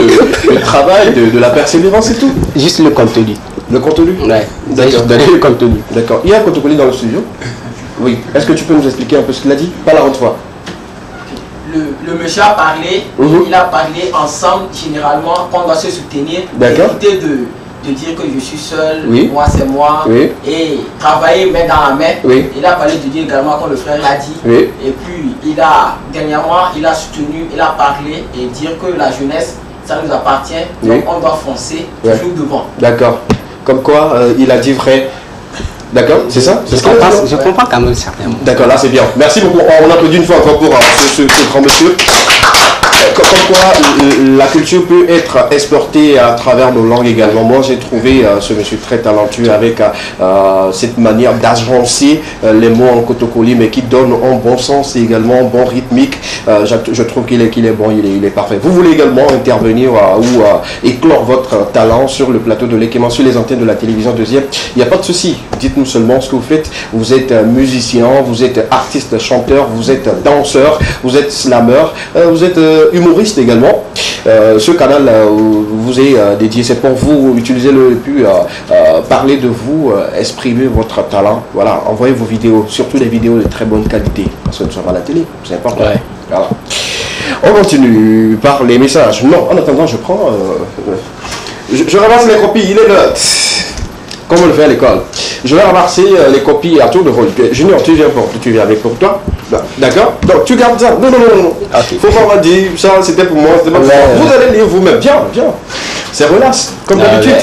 de travail, de la persévérance et tout. Juste le contenu. Le contenu? Ouais, d'accord. juste donner le contenu. D'accord. Il y a un Kotokoli dans le studio? Oui. Est-ce que tu peux nous expliquer un peu ce qu'il a dit? Pas la autre fois. Le monsieur a parlé, il a parlé ensemble, généralement, qu'on doit se soutenir, éviter de dire que je suis seul, moi c'est moi, et travailler main dans la main. Il a parlé de Dieu également, comme le frère l'a dit, et puis dernièrement, il a soutenu, il a parlé et dire que la jeunesse, ça nous appartient, donc on doit foncer toujours devant. D'accord. Comme quoi, il a dit vrai. D'accord, c'est ça? Je comprends quand même certainement. D'accord, là c'est bien. Merci beaucoup. On applaudit une fois encore pour ce grand monsieur. Comme quoi la culture peut être exportée à travers nos langues également. Moi j'ai trouvé ce monsieur très talentueux avec cette manière d'agencer les mots en Kotokoli, mais qui donne un bon sens et également un bon rythmique. Je trouve qu'il est bon, il est parfait. Vous voulez également intervenir ou éclore votre talent sur le plateau de l'Ekema, sur les antennes de la télévision deuxième, il n'y a pas de souci. Dites-nous seulement ce que vous faites. Vous êtes musicien, vous êtes artiste, chanteur, vous êtes danseur, vous êtes slammer, vous êtes humoriste également. Ce canal vous est dédié, c'est pour vous, utilisez-le et puis parler de vous, exprimer votre talent. Voilà, envoyez vos vidéos, surtout des vidéos de très bonne qualité, parce que nous sommes à la télé, c'est important. Ouais. Voilà. On continue par les messages. Non, en attendant, je prends... je ramasse les copies, il est l'heure. Comme on le fait à l'école. Je vais ramasser les copies à tour de rôle. Junior, tu viens avec pour toi. D'accord? Donc tu gardes ça. Non. Okay. Faut pas dire ça, c'était pour moi. Vous allez lire vous-même. Viens. C'est relax, comme d'habitude.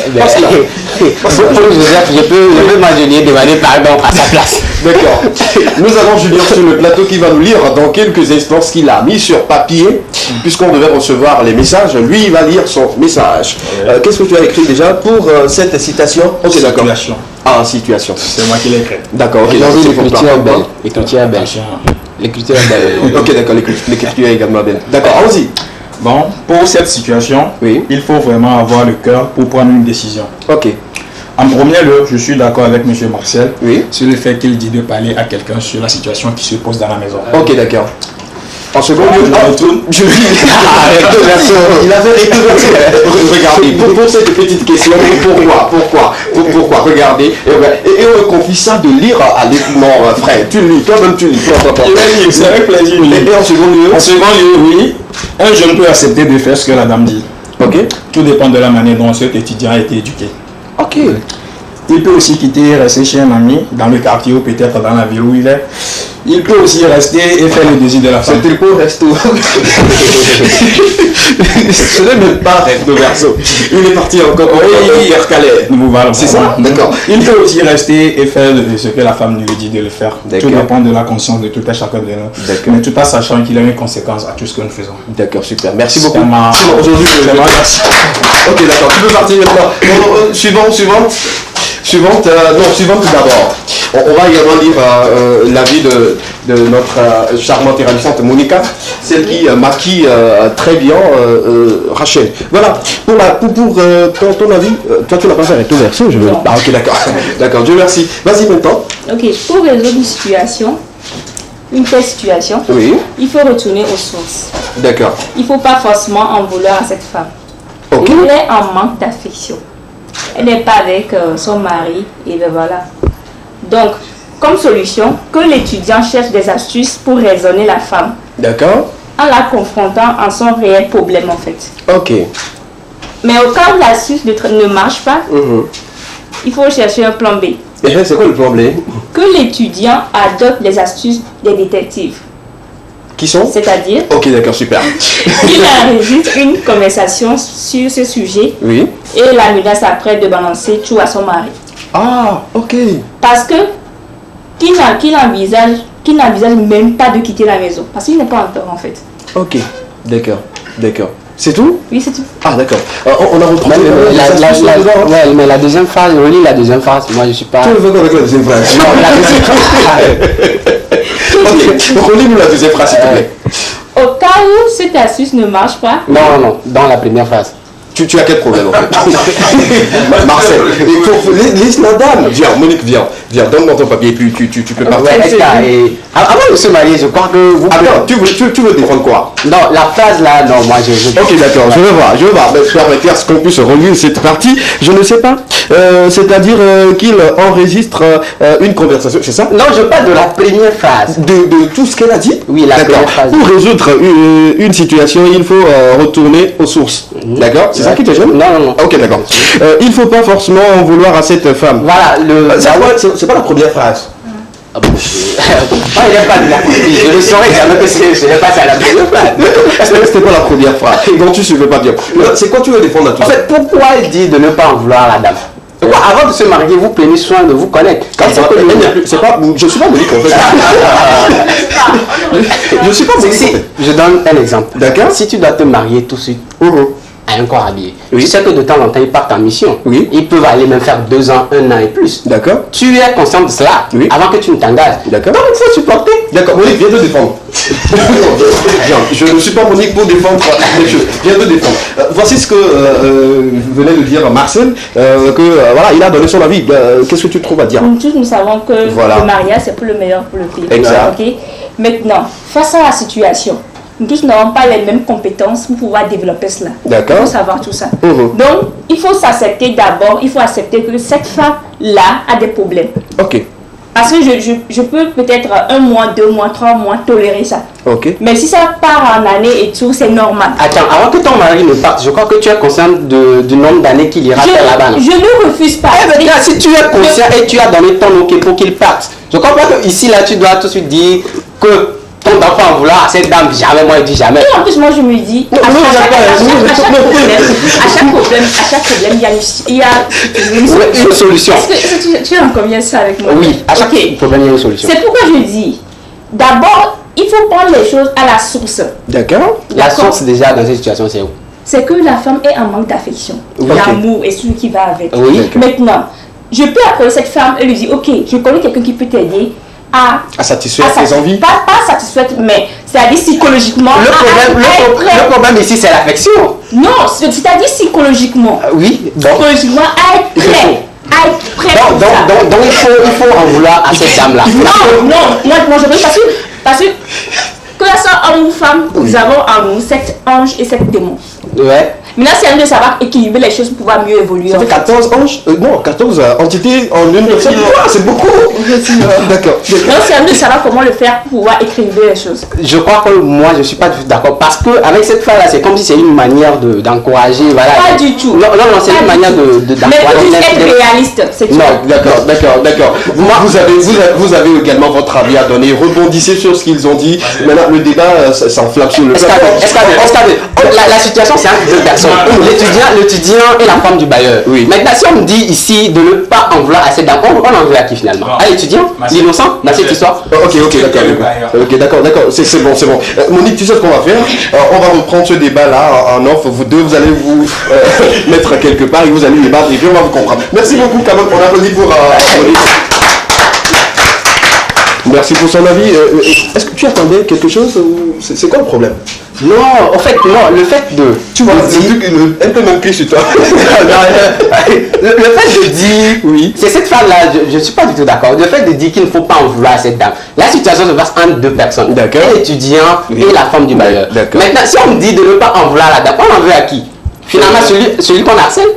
Je peux m'agenouiller demander pardon à sa place. D'accord. Nous avons Junior sur le plateau qui va nous lire dans quelques instants ce qu'il a mis sur papier, puisqu'on devait recevoir les messages. Lui, il va lire son message. Qu'est-ce que tu as écrit déjà pour cette citation? Ok, d'accord. Situation. C'est moi qui l'ai écrit. D'accord, ok. L'écriture est belle. L'écriture est belle. Ok, d'accord, l'écriture est également belle. D'accord, allons-y. Bon, pour cette situation, il faut vraiment avoir le cœur pour prendre une décision. Ok. En premier lieu, je suis d'accord avec M. Marcel sur le fait qu'il dit de parler à quelqu'un sur la situation qui se pose dans la maison. Ok, d'accord. En second lieu, il avait regardez, pour cette petite question, pourquoi, regardez, et on confie ça de lire à l'écoulement, frère, tu lis, toi-même tu lis, c'est avec plaisir. Et en second lieu, oui, un jeune peut accepter de faire ce que la dame dit. Ok. Tout dépend de la manière dont cet étudiant a été éduqué. Ok. Il peut aussi quitter, rester chez un ami, dans le quartier ou peut-être dans la ville où il est. Il peut aussi rester et faire le désir de la femme. C'est le beau resto. Ce n'est même pas resto verso. Il est parti encore. Oui, c'est ça? D'accord. Il peut aussi rester et faire ce que la femme lui dit de le faire. Tout dépend de la conscience de tout un chacun de nous. Mais tout en sachant qu'il y a une conséquence à tout ce que nous faisons. D'accord, super. Merci beaucoup. Aujourd'hui, ok, d'accord. Tu peux partir maintenant. Suivante d'abord. On va également lire l'avis de notre charmante et ravissante Monica, celle qui maquille très bien Rachel. Voilà, pour ton avis, toi tu n'as pas fait recto verso, je veux. Ah ok, d'accord. D'accord, Dieu merci. Vas-y maintenant. Ok, pour résoudre une telle situation, oui, il faut retourner aux sources. D'accord. Il ne faut pas forcément en vouloir à cette femme. Okay. Elle est en manque d'affection. Elle n'est pas avec son mari et ben voilà. Donc, comme solution, que l'étudiant cherche des astuces pour raisonner la femme. D'accord. En la confrontant en son réel problème en fait. Ok. Mais au cas où l'astuce ne marche pas, il faut chercher un plan B. Et c'est quoi le plan B? Que l'étudiant adopte les astuces des détectives. Qui sont? C'est-à-dire? Ok, d'accord, super. Il enregistre une conversation sur ce sujet. Oui. Et la menace après de balancer tout à son mari. Ah, ok. Parce que qu'il n'envisage même pas de quitter la maison. Parce qu'il n'est pas en tort en fait. Ok, d'accord, d'accord. C'est tout? Oui, c'est tout. Ah, d'accord. On a retrouvé mais la deuxième phrase, relis la deuxième phrase. Moi, je suis pas... Tu veux avec la deuxième phrase? Non, la deuxième phrase. Ok, relis-nous la deuxième phrase, s'il te plaît. Au cas où cette astuce ne marche pas... Non, dans la première phrase. Tu as quel problème en fait? Marcel, laisse la dame. Viens, Monique, viens, donne-moi ton papier et puis tu peux partir. Avant de se marier, je crois que vous... Attends, tu veux défendre quoi? Non, la phrase là, non, moi je... Ok, d'accord, je vais voir. Permettez à ce qu'on puisse relire cette partie. Je ne sais pas. C'est-à-dire qu'il enregistre une conversation, c'est ça? Non, je parle de la première phrase. De tout ce qu'elle a dit? Oui, la première phrase. Pour résoudre une situation, il faut retourner aux sources. D'accord? C'est ça qui te gêne? Non. Ok, d'accord. Il ne faut pas forcément en vouloir à cette femme. Voilà, c'est pas la première phrase. Ah bon, il n'est pas de la première. Je le saurais jamais que ce n'est pas ça la première phrase. C'était pas la première phrase. Donc tu ne suivais pas bien. C'est quoi tu veux défendre à tout ça? En fait, pourquoi il dit de ne pas en vouloir à la dame? Pourquoi avant de se marier, vous prenez soin de vous connaître? Je suis pas Monique en fait. Je suis pas Monique. Je donne un exemple. D'accord. Si tu dois te marier tout de suite à un corps habillé, tu sais que de temps en temps ils partent en mission. Oui. Ils peuvent aller même faire 2 ans, 1 an et plus. D'accord. Tu es conscient de cela avant que tu ne t'engages. D'accord. Donc il faut supporter. D'accord, Monique, viens te défendre. Je ne suis pas Monique pour défendre les choses. Viens te défendre. Voici ce que venait de dire Marcel, voilà, il a donné son avis. Qu'est-ce que tu trouves à dire? Nous tous nous savons que le mariage c'est pour le meilleur pour le pays. Exact. Okay? Maintenant, face à la situation, nous tous n'avons pas les mêmes compétences pour pouvoir développer cela. D'accord. Il faut savoir tout ça. Donc, il faut s'accepter d'abord, il faut accepter que cette femme-là a des problèmes. Ok. Parce que je peux peut-être 1 mois, 2 mois, 3 mois tolérer ça. Ok. Mais si ça part en année et tout, c'est normal. Attends, avant que ton mari ne parte, je crois que tu es conscient du nombre d'années qu'il ira faire là-bas. Je ne refuse pas. Eh bien, si tu es conscient et tu as donné ton ok pour qu'il parte, je comprends que ici, là, tu dois tout de suite dire que ton enfant en vouloir à cette dame, jamais, moi, il dit jamais. Et en plus, moi, je me dis, à chaque problème, il y a une solution. Est-ce que tu en conviens ça avec moi? Oui, à chaque problème, il y a une solution. C'est pourquoi je dis, d'abord, il faut prendre les choses à la source. D'accord. La source, déjà, dans cette situation, c'est où? C'est que la femme est en manque d'affection, d'amour et tout ce qui va avec. Oui. Maintenant, je peux appeler cette femme et lui dire, ok, je connais quelqu'un qui peut t'aider à satisfaire tes envies. Pas satisfaire, mais c'est-à-dire psychologiquement. Le problème ici, c'est l'affection. Non, c'est-à-dire psychologiquement. Oui, donc. Psychologiquement, à être prêt. Donc il faut en vouloir à cette dame-là. Non, moi je veux parce que ce soit homme ou femme, nous avons en nous cet ange et cette démon. Ouais. Maintenant, c'est à nous de savoir équilibrer les choses pour pouvoir mieux évoluer. Ça fait 14 anges, non, 14 entités en une personne. C'est beaucoup. D'accord. Donc, c'est à nous de savoir comment le faire pour pouvoir équilibrer les choses. Je crois que moi, je ne suis pas du tout d'accord. Parce qu'avec cette femme-là, c'est comme si c'est une manière d'encourager. Voilà. Pas du tout. Non, c'est une manière d'encourager. Mais être réaliste, c'est tout. Non, d'accord. Vous avez également votre avis à donner. Rebondissez sur ce qu'ils ont dit. Maintenant, le débat s'enflamme sur le plateau. La situation, c'est entre deux personnes. L'étudiant et la femme du bailleur. Oui. Maintenant, si on me dit ici de ne pas en vouloir à cette dame, on en veut à qui finalement? À l'étudiant, l'innocent dans cette histoire? Ok, d'accord. C'est bon. Monique, tu sais ce qu'on va faire? On va reprendre ce débat-là en off. Vous deux, vous allez vous mettre quelque part et vous allez débattre et puis on va vous comprendre. Merci beaucoup, quand même. On applaudit pour Monique. Merci pour son avis. Est-ce que tu attendais quelque chose ou c'est quoi le problème? Non, en fait, non, le fait de... Tu vois, un peu manqué sur toi. Le fait de dire... Oui. C'est cette femme-là, je ne suis pas du tout d'accord. Le fait de dire qu'il ne faut pas en vouloir à cette dame. La situation se passe entre deux personnes. D'accord. L'étudiant et la femme du bailleur. D'accord. Maintenant, si on me dit de ne pas en vouloir à la dame, on en veut à qui? Finalement, celui qu'on harcèle.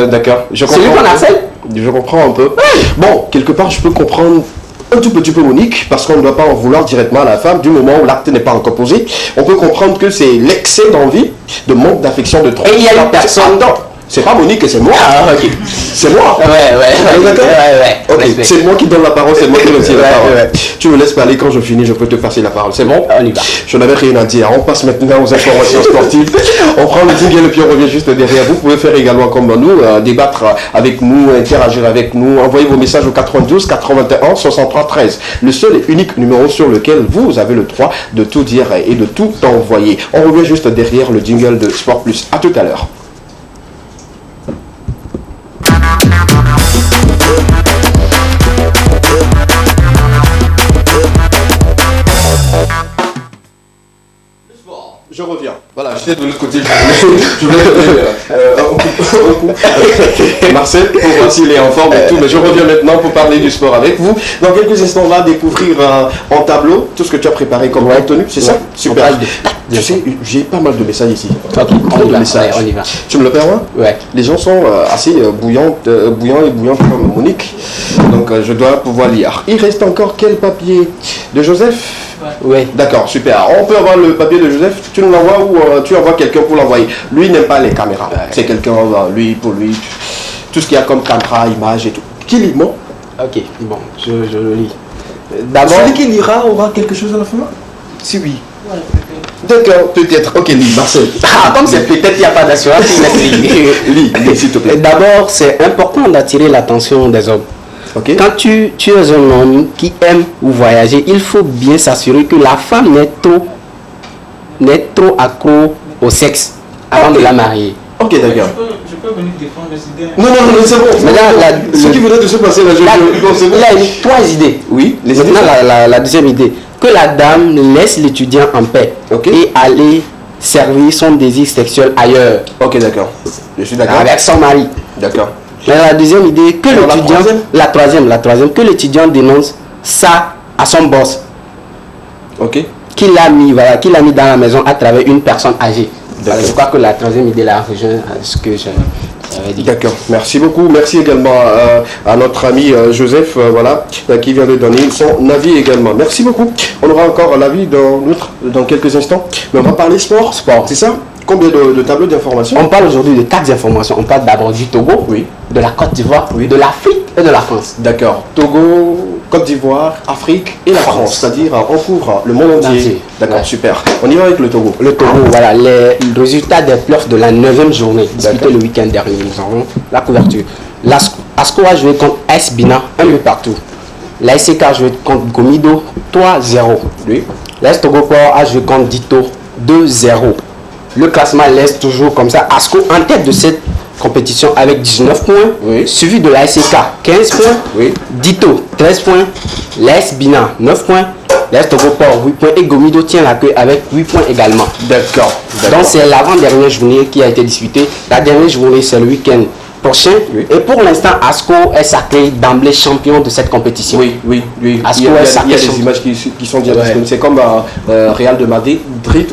D'accord. Celui qu'on harcèle. Je comprends un peu. Bon, quelque part, je peux comprendre un tout petit peu Monique, parce qu'on ne doit pas en vouloir directement à la femme du moment où l'acte n'est pas encore posé. On peut comprendre que c'est l'excès d'envie, de manque d'affection, de trop. Et il y a une personne. C'est pas Monique, c'est moi. Ah, ok. C'est moi. Ouais. D'accord. Ok, c'est moi qui donne la parole, c'est moi qui retire la parole. Tu me laisses parler, quand je finis, je peux te passer la parole. C'est bon? On y va. Je n'avais rien à dire. On passe maintenant aux informations sportives. On prend le jingle et puis on revient juste derrière. Vous pouvez faire également comme nous, débattre avec nous, interagir avec nous. Envoyez vos messages au 92 81 63 13. Le seul et unique numéro sur lequel vous avez le droit de tout dire et de tout envoyer. On revient juste derrière le jingle de Sport Plus. À tout à l'heure. Je reviens. Voilà, j'étais de l'autre côté. Je voulais Marcel, pour voir s'il est en forme et tout, mais je reviens maintenant pour parler du sport avec vous. Dans quelques instants, on va découvrir en tableau tout ce que tu as préparé comme contenu, c'est ça? Super. Tu sais, j'ai pas mal de messages ici. Ok, on y va. Tu me le permets? Ouais. Les gens sont assez bouillants comme Monique, donc je dois pouvoir lire. Il reste encore quel papier? De Joseph? Oui. D'accord, super. On peut avoir le papier de Joseph, tu nous l'envoies ou tu envoies quelqu'un pour l'envoyer? Lui n'aime pas les caméras. C'est quelqu'un, pour lui, tout ce qu'il y a comme caméra, image et tout. Qui lit? Moi? Ok, bon, je le lis. D'abord. Celui qui lira aura quelque chose à la fin? Si oui. Ouais, d'accord, peut-être. Ok, lis, Marcel. Comme c'est peut-être, il n'y a pas d'assurance, lis, s'il te plaît. D'abord, c'est important d'attirer l'attention des hommes. Okay. Quand tu es un homme qui aime ou voyager, il faut bien s'assurer que la femme n'est trop accro au sexe avant de la marier. Ok, d'accord. Je peux venir défendre les idées. Non, c'est bon. Mais là, ce qui venait de se passer, il a eu 3 idées. Oui, les idées. La deuxième idée, que la dame laisse l'étudiant en paix et aller servir son désir sexuel ailleurs. Ok, d'accord. Je suis d'accord. Avec son mari. D'accord. Mais la deuxième idée, que l'étudiant, la troisième, que l'étudiant dénonce ça à son boss. Ok. Qu'il a mis dans la maison à travers une personne âgée. Je crois que la troisième idée là rejoint ce que j'avais dit. D'accord, merci beaucoup. Merci également à notre ami Joseph, qui vient de donner son avis également. Merci beaucoup. On aura encore l'avis dans quelques instants. Mais on va parler sport, c'est ça? Combien de tableaux d'informations? On parle aujourd'hui de 4 informations. On parle d'abord du Togo, de la Côte d'Ivoire, de l'Afrique et de la France. D'accord. Togo, Côte d'Ivoire, Afrique et la France. C'est-à-dire, on couvre le monde entier. D'accord, super. On y va avec le Togo. Le Togo, voilà. Les résultats des playoffs de la 9e journée, disputée le week-end dernier. Nous avons la couverture. L'ASCO a joué contre AS Bina, un peu partout. La SCK a joué contre Gomido, 3-0. L'AS Togoport a joué contre Dito, 2-0. Le classement laisse toujours comme ça. ASCO en tête de cette compétition avec 19 points, suivi de la SCK 15 points, Dito 13 points, l'AS Bina 9 points, l'AS Togoport 8 points et Gomido tient la queue avec 8 points également. D'accord. Donc c'est l'avant-dernière journée qui a été disputée. La dernière journée c'est le week-end prochain. Oui. Et pour l'instant, Asco est sacré d'emblée champion de cette compétition. Oui. Asco il y a des images qui sont déjà disponibles. C'est comme Real de Madrid,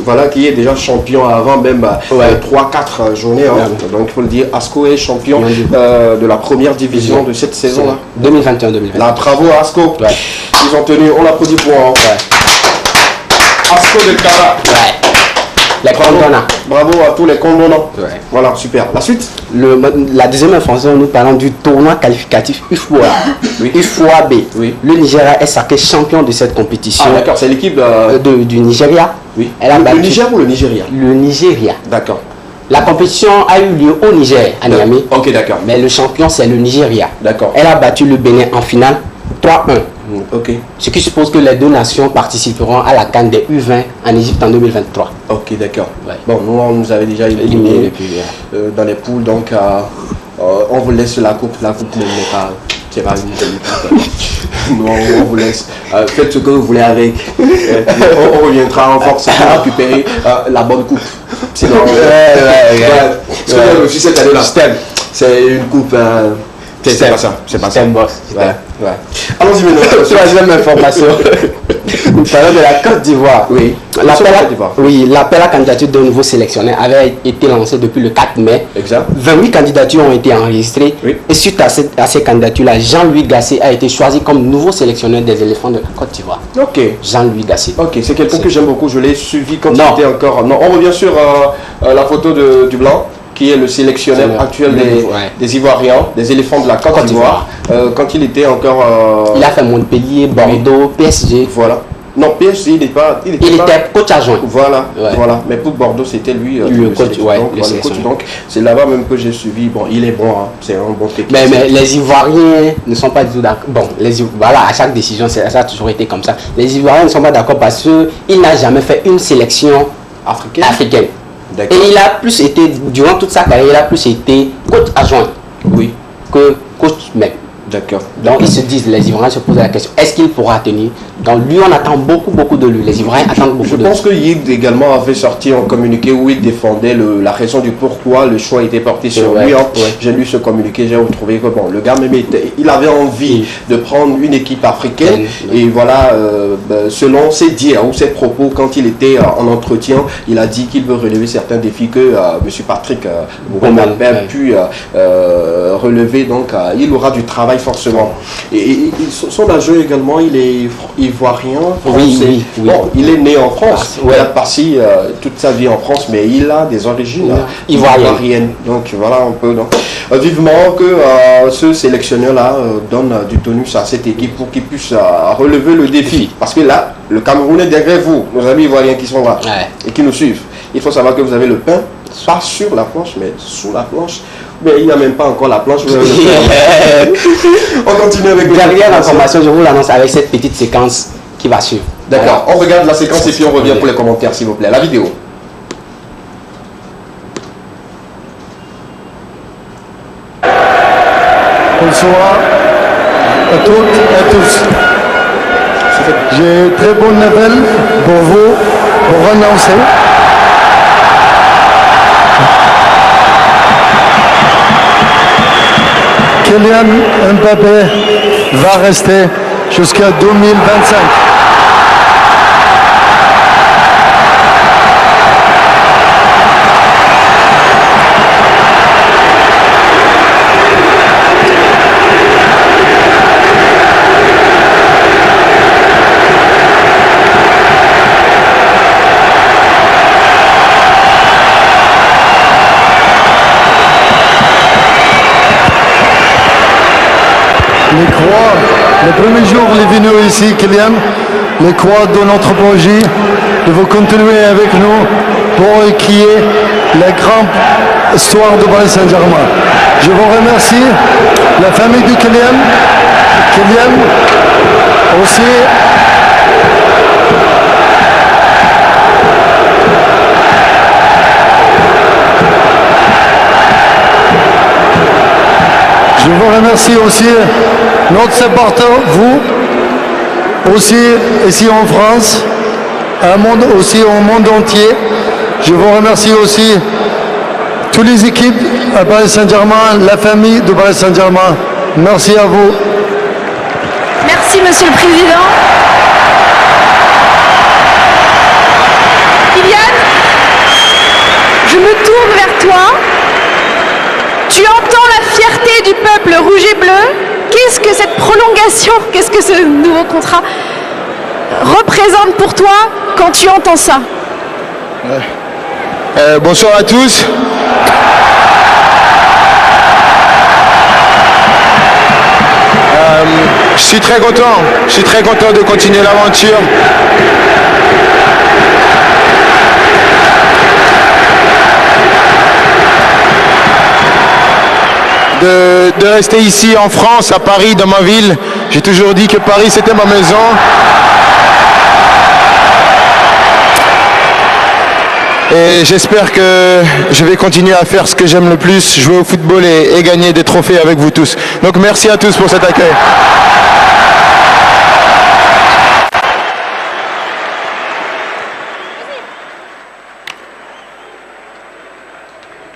voilà, qui est déjà champion avant même 3-4 journées. Donc il faut le dire, Asco est champion de la première division de cette saison-là. 2021-2022. Là, bravo à Asco. Ils ont tenu, on l'applaudit pour Asco de Cara. Les condonnants. Bravo à tous les condonnants. Voilà, super. La suite. La deuxième information, nous parlons du tournoi qualificatif UFOA. UFOA B. Oui. Le Nigeria est sacré champion de cette compétition. Ah d'accord, c'est l'équipe du Nigeria. Oui. Elle a le Niger ou le Nigeria? Le Nigeria. D'accord. La compétition a eu lieu au Niger, à Niamey. Ok, d'accord. Mais le champion, c'est le Nigeria. D'accord. Elle a battu le Bénin en finale 3-1. Ok. Ce qui suppose que les deux nations participeront à la CAN des U20 en Égypte en 2023. Ok, d'accord. Bon, nous, on nous avait déjà éliminé dans les poules, donc on vous laisse la coupe. La coupe n'est pas... C'est pas une jolie coupe. On vous laisse. Faites ce que vous voulez avec. On reviendra en force pour récupérer la bonne coupe. Sinon, ce que j'ai reçu cette année-là, c'est une coupe... C'est pas ça. C'est un boss. Allons-y maintenant. Troisième information. Nous parlons de la Côte d'Ivoire. Oui. L'appel à candidature d'un nouveau sélectionneur avait été lancé depuis le 4 mai. Exact. 28 candidatures ont été enregistrées. Oui. Et suite à ces candidatures-là, Jean-Louis Gasset a été choisi comme nouveau sélectionneur des éléphants de la Côte d'Ivoire. Ok. Jean-Louis Gasset. Ok, c'est quelqu'un que j'aime beaucoup. Je l'ai suivi quand il était encore... Non, on revient sur la photo du blanc, qui est le sélectionneur actuel des Ivoiriens, des éléphants de la Côte d'Ivoire, quand il était encore... Il a fait Montpellier, Bordeaux, PSG. Voilà. Non, PSG, il était coach adjoint. Voilà. Mais pour Bordeaux, c'était lui le coach. Donc, c'est là-bas même que j'ai suivi. Bon, il est bon, c'est un bon technicien. Mais les Ivoiriens ne sont pas du tout d'accord. Bon, voilà, à chaque décision, ça a toujours été comme ça. Les Ivoiriens ne sont pas d'accord parce qu'il n'a jamais fait une sélection africaine. Et il a plus été, durant toute sa carrière, il a plus été coach adjoint que coach même. D'accord. Donc ils se disent, les Ivoiriens se posent la question, est-ce qu'il pourra tenir? Donc lui, on attend beaucoup de lui. Les Ivoiriens attendent beaucoup de lui. Je pense que Yid également avait sorti un communiqué où il défendait la raison du pourquoi le choix était porté sur lui. J'ai lu ce communiqué, j'ai retrouvé que bon, le gars même il avait envie de prendre une équipe africaine. Et voilà, selon ses dires ou ses propos, quand il était en entretien, il a dit qu'il veut relever certains défis que M. Patrick Bourg-Malbert a pu relever. Donc il aura du travail forcément. Et son agent également, il est ivoirien, français. Bon, il est né en France. Il a passé toute sa vie en France, mais il a des origines ivoiriennes. Donc voilà, on peut vivement que ce sélectionneur-là donne du tonus à cette équipe pour qu'il puisse relever le défi. Parce que là, le Cameroun est derrière vous, nos amis ivoiriens qui sont là et qui nous suivent. Il faut savoir que vous avez le pain, pas sur la planche, mais sous la planche. Mais il n'y a même pas encore la planche. On continue avec les dernières informations. Je vous l'annonce avec cette petite séquence qui va suivre. D'accord, on regarde la séquence et puis on revient pour les commentaires, s'il vous plaît. La vidéo. Bonsoir à toutes et à tous. J'ai très bonne nouvelle pour vous, pour annoncer. Kylian Mbappé va rester jusqu'à 2025. Le premier jour, il est venu ici, Kylian, les croix de notre projet, de vous continuer avec nous pour écrire la grande histoire de Paris Saint-Germain. Je vous remercie, la famille de Kylian aussi. Je vous remercie aussi notre supporter, vous, aussi ici en France, aussi au monde entier. Je vous remercie aussi tous toutes les équipes à Paris Saint-Germain, la famille de Paris Saint-Germain. Merci à vous. Merci, Monsieur le Président. Kylian, je me tourne vers toi. Tu entends la fierté du peuple rouge et bleu. Qu'est-ce que cette prolongation, qu'est-ce que ce nouveau contrat représente pour toi quand tu entends ça? Bonsoir à tous. Je suis très content de continuer l'aventure. De rester ici en France, à Paris, dans ma ville. J'ai toujours dit que Paris c'était ma maison. Et j'espère que je vais continuer à faire ce que j'aime le plus, jouer au football et gagner des trophées avec vous tous. Donc merci à tous pour cet accueil.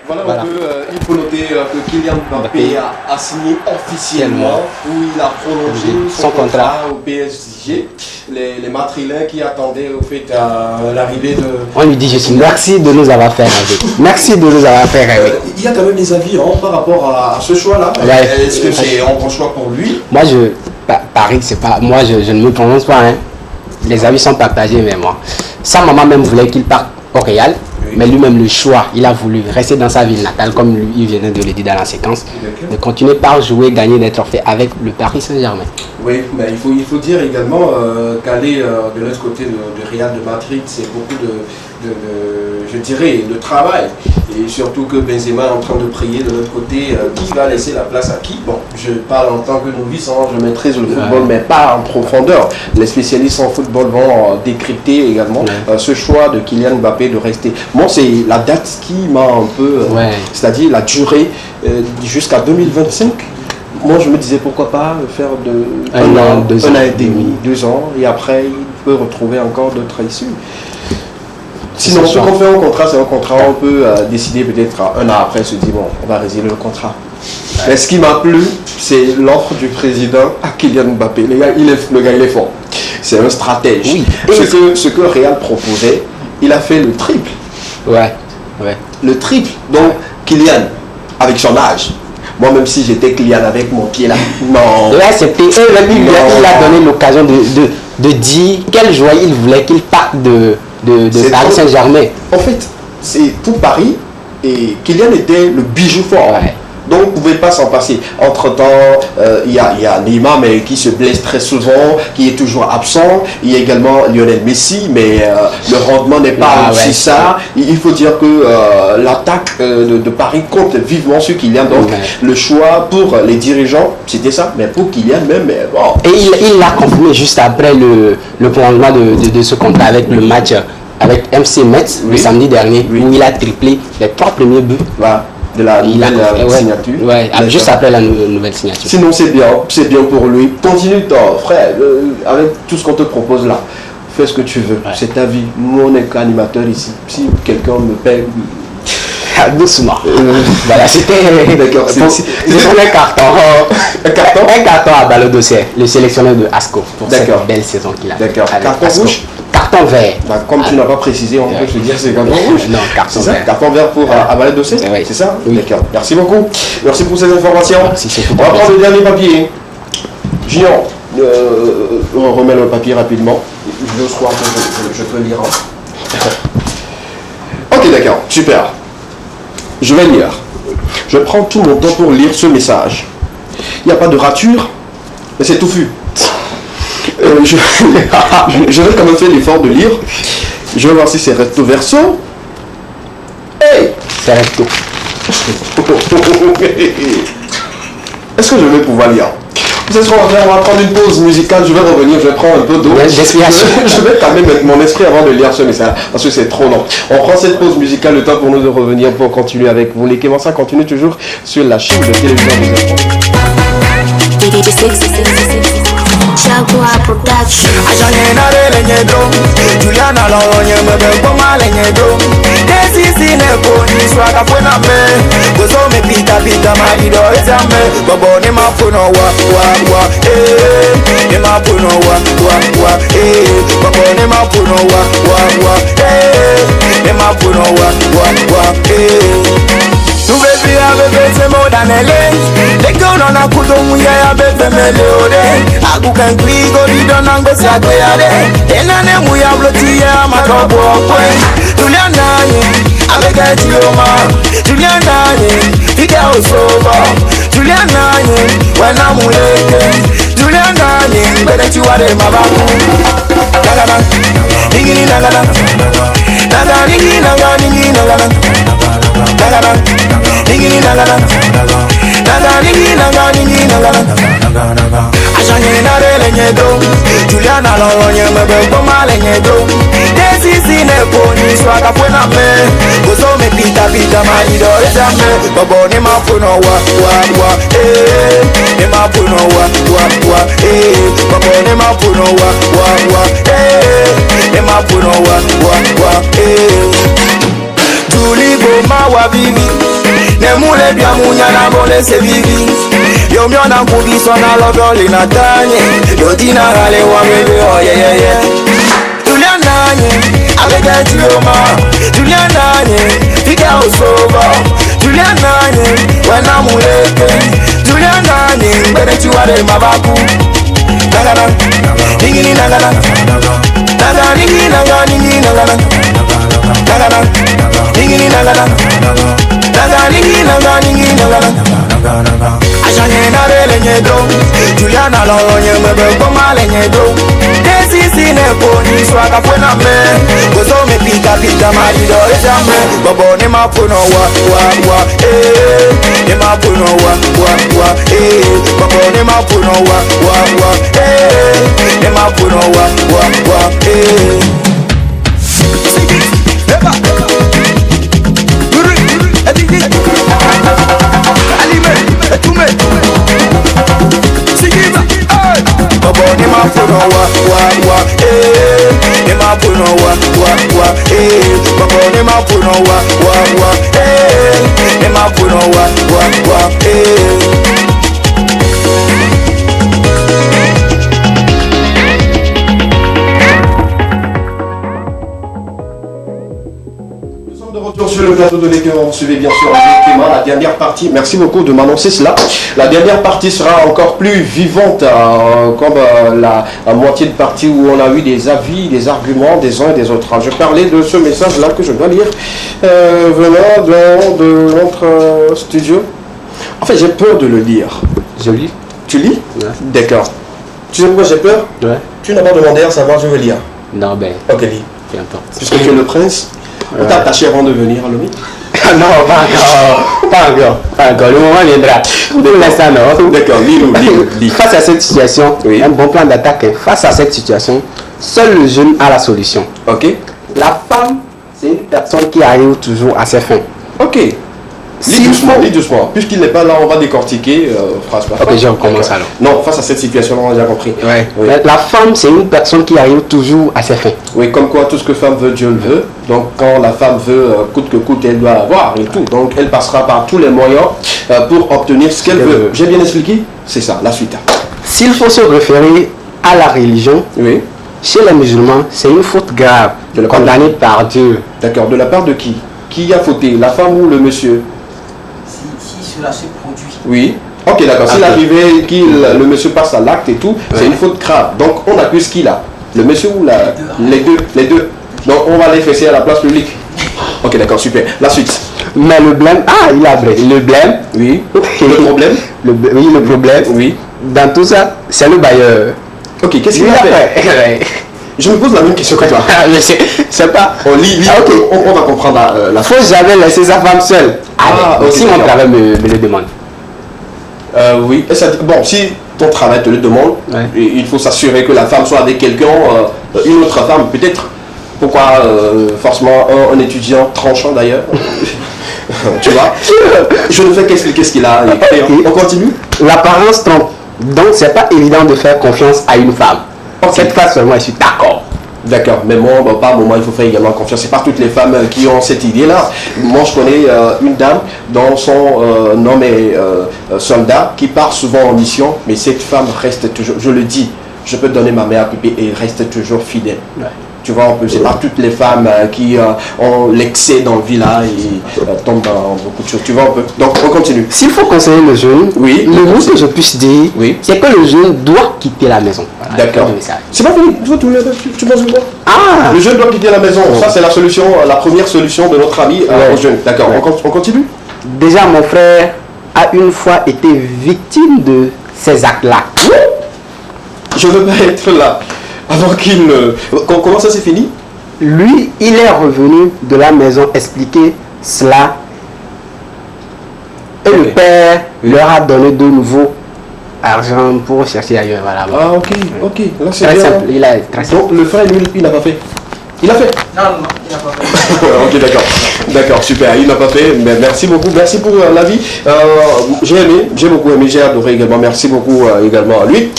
Voilà. Il faut noter que Kylian Mbappé a signé officiellement, où il a prolongé son contrat au PSG. Les Madrilènes qui attendaient au fait l'arrivée de... On lui dit je suis merci de nous avoir fait rêver. Merci de nous avoir fait rêver. Il y a quand même des avis par rapport à ce choix-là. Ouais. Est-ce que c'est un bon choix pour lui? Moi, Paris, c'est pas... Moi, je ne me prononce pas. Hein. Les avis sont partagés, mais moi. Sa maman même voulait qu'il parte au Real. Mais lui-même, le choix, il a voulu rester dans sa ville natale, comme lui, il venait de le dire dans la séquence, de continuer par jouer, gagner des trophées avec le Paris Saint-Germain. Oui, mais il faut dire également qu'aller de l'autre côté de Real de Madrid, c'est beaucoup je dirais, de travail. Et surtout que Benzema est en train de prier de l'autre côté, qui va laisser la place à qui? Bon, je parle en tant que novice, je maîtrise le football, mais pas en profondeur. Les spécialistes en football vont décrypter également ce choix de Kylian Mbappé de rester. Moi, c'est la date qui m'a un peu, c'est-à-dire la durée jusqu'à 2025. Moi, je me disais pourquoi pas faire un an et demi, 2 ans, et après, il peut retrouver encore d'autres issues. Sinon, ce qu'on fait en contrat, c'est un contrat, on peut décider peut-être un an après, se dire, bon, on va résilier le contrat. Mais ce qui m'a plu, c'est l'offre du président à Kylian Mbappé. Le gars, il est fort. C'est un stratège. Oui. Ce que Real proposait, il a fait le triple. Le triple. Donc, Kylian, avec son âge, moi, même si j'étais Kylian avec mon pied là, non. Là, c'était il a donné l'occasion de dire quelle joie il voulait qu'il parte de Paris Saint-Germain. En fait, c'est tout Paris et Kylian était le bijou fort. Donc, on ne pouvait pas s'en passer. Entre-temps, il y a Neymar, mais qui se blesse très souvent, qui est toujours absent. Il y a également Lionel Messi, mais le rendement n'est pas aussi ça. Il faut dire que l'attaque de Paris compte vivement sur Kylian. Donc, le choix pour les dirigeants, c'était ça. Mais pour Kylian même, bon. Et il l'a confirmé juste après le prolongement de ce contrat avec le match avec MC Metz le samedi dernier, où il a triplé les 3 premiers buts. De la nouvelle signature. Juste après la nouvelle signature. Sinon, c'est bien pour lui. Continue, frère, avec tout ce qu'on te propose là. Fais ce que tu veux. C'est ta vie. Nous, on est qu'animateurs ici. Si quelqu'un me paie. Doucement. Voilà, c'était. D'accord. C'est un carton. Un carton à Ballot d'Ossé, le sélectionneur de Asco, pour cette belle saison qu'il a. D'accord. Carton rouge? Carton vert. Comme tu n'as pas précisé, on peut te dire c'est carton rouge. Non, carton vert. Carton vert pour Ballot d'Ossé? C'est ça? D'accord. Merci beaucoup. Merci pour ces informations. On va prendre le dernier papier. Junior, on remet le papier rapidement. Je crois que je peux lire. Ok, d'accord. Super. Je vais lire. Je prends tout mon temps pour lire ce message. Il n'y a pas de rature, mais c'est touffu. Je vais quand même faire l'effort de lire. Je vais voir si c'est recto verso. Hey! C'est recto. Est-ce que je vais pouvoir lire? Vous savez ce qu'on va faire? On va prendre une pause musicale. Je vais revenir, je vais prendre un peu d'eau. Je vais quand même mettre mon esprit avant de lire ce message, parce que c'est trop long. On prend cette pause musicale, le temps pour nous de revenir pour continuer avec vous. Les Kémansa continue toujours sur la chaîne de télévision des infos. Chagua Production. Ajanyena lenye dom, Juliana lo nye mebe ngoma lenye dom. Desi sine ko ni swaka fwena me Gozo me pita marido ezame Bobo ne mafuno wa Ne mafuno wa Bobo ne mafuno wa Ne mafuno wa Tu baby have been more than a lane. They go on a kudo muya bebe melode. Aku kan kligo di donang besa koyade. Enane muya blotia matobo kwe. Juliana ye, abega tioma. Juliana ye, ika osoba. Juliana ye, wana muleke. Juliana ye, bede tiwade mabaku. Nagana, ningini nagana. Nagana, ningini nagana, ningini nagana. Nagana, ningini nagana. Nagana, ningini nagana, ningini nagana. Ashanye na rele nyedo. Juliana lo nyemebe koma le nyedo. Desi sine poni swaka fwena me. Gozo me pita marido ezame. Bobo ne mafuno wa ne mafuno wa Bobo ne mafuno wa ne mafuno wa Juli boma wa bibi Ne mule bia munya na mole se bibi Yo miona kubiso na lodo lina tanye Yo dina hale wa mebe oh yeah Juliana nye abega tioma Juliana nye fika osoba Juliana nye wana muleke Juliana nye mbede chiwade mabaku Nagana ningini nagana Nagana ningini nagana ningini nagana Nagana ningini nagana Nagana ningini nagana ningini nagana Ashanye na rele nyedo Juliana lo nyemebe koma le nyedo Desi sine poni swaka fwena me Gozo me pita marido ezame Bobo ne mafuno wa Ne mafuno wa Bobo ne mafuno wa Ne mafuno wa Bobo ne mafuno wa ne mafuno wa Bobo ne mafuno wa ne mafuno wa Sur le plateau de l'écran, on suivait bien sûr Clément, la dernière partie, merci beaucoup de m'annoncer cela. La dernière partie sera encore plus vivante, comme la moitié de partie où on a eu des avis, des arguments des uns et des autres. Je parlais de ce message-là que je dois lire venant de notre studio. En fait, j'ai peur de le lire. Je lis. Tu lis? Ouais. D'accord. Tu sais pourquoi j'ai peur? Ouais. Tu n'as pas demandé à savoir, je veux lire. Non, ben. Ok, lis. Peu importe. Puisque tu es le prince. On t'a attaché avant de venir, Lomi? Non, pas encore. Le moment viendra. Pour l'instant, non. D'accord, lis. Face à cette situation, un bon plan d'attaque. Face à cette situation, seul le jeune a la solution. Ok. La femme, c'est une personne qui arrive toujours à ses fins. Ok. Lis doucement. Puisqu'il n'est pas là, on va décortiquer phrase par phrase. Ok, je recommence alors. Non, face à cette situation-là, on a déjà compris. Ouais. Oui. La femme, c'est une personne qui arrive toujours à ses fins. Oui, comme quoi tout ce que femme veut, Dieu le veut. Donc quand la femme veut, coûte que coûte, elle doit avoir et tout. Donc elle passera par tous les moyens pour obtenir ce qu'elle veut. J'ai bien expliqué? C'est ça, la suite. S'il faut se référer à la religion, oui. Chez les musulmans, c'est une faute grave, condamnée par Dieu. D'accord, de la part de qui? Qui a fauté, la femme ou le monsieur? Si cela se produit. Oui. Ok, d'accord. S'il arrivait, le monsieur passe à l'acte et tout, c'est une faute grave. Donc on accuse qui là? Le monsieur ou les deux. Donc on va les fesser à la place publique. Ok, d'accord, super. La suite. Mais le blême, il a vrai. Le blême, oui. Le problème, le problème, oui. Dans tout ça, c'est le bailleur. Ok, qu'est-ce qu'il a fait? Je me pose la même question que toi. Je sais pas. On lit, okay. On va comprendre la faut jamais laisser sa femme seule. Okay, si mon travail me le demande. Oui. Et ça, bon, si ton travail te le demande, il faut s'assurer que la femme soit avec quelqu'un, une autre femme peut-être. Pourquoi forcément un étudiant tranchant d'ailleurs? Tu vois? Je ne fais qu'expliquer ce qu'il a écrit. Okay. On continue? L'apparence trompe. Donc c'est pas évident de faire confiance à une femme. Okay. Cette fois seulement, je suis d'accord. D'accord, mais moi, par moment, il faut faire également confiance. C'est pas toutes les femmes qui ont cette idée-là. Moi, je connais une dame dont son homme est soldat, qui part souvent en mission, mais cette femme reste toujours, je le dis, je peux donner ma mère à couper et reste toujours fidèle. Ouais. Tu vois, c'est pas toutes les femmes qui ont l'excès dans le village et tombent dans beaucoup de choses. Tu vois, donc on continue. S'il faut conseiller le jeune, oui, le mot que je puisse dire, oui, c'est que le jeune doit quitter la maison. Voilà, d'accord. C'est pas fini. Tu penses quoi? Ah, le jeune doit quitter la maison. Ça, c'est la solution, la première solution de notre ami au jeune. D'accord. Ouais. On continue. Déjà, mon frère a une fois été victime de ces actes-là. Je veux pas être là. Avant qu'il... Comment ça s'est fini? Lui, il est revenu de la maison expliquer cela. Et le père leur a donné de nouveau argent pour chercher ailleurs. Voilà. Ah, ok, ok. Là, c'est très bien. simple. Il a très simple. Donc, le frère, lui, il n'a pas fait. Il a fait? Non, il n'a pas fait. Ok, d'accord. D'accord, super. Il n'a pas fait. Mais merci beaucoup. Merci pour l'avis. J'ai aimé, j'ai beaucoup aimé, j'ai adoré également. Merci beaucoup également à lui.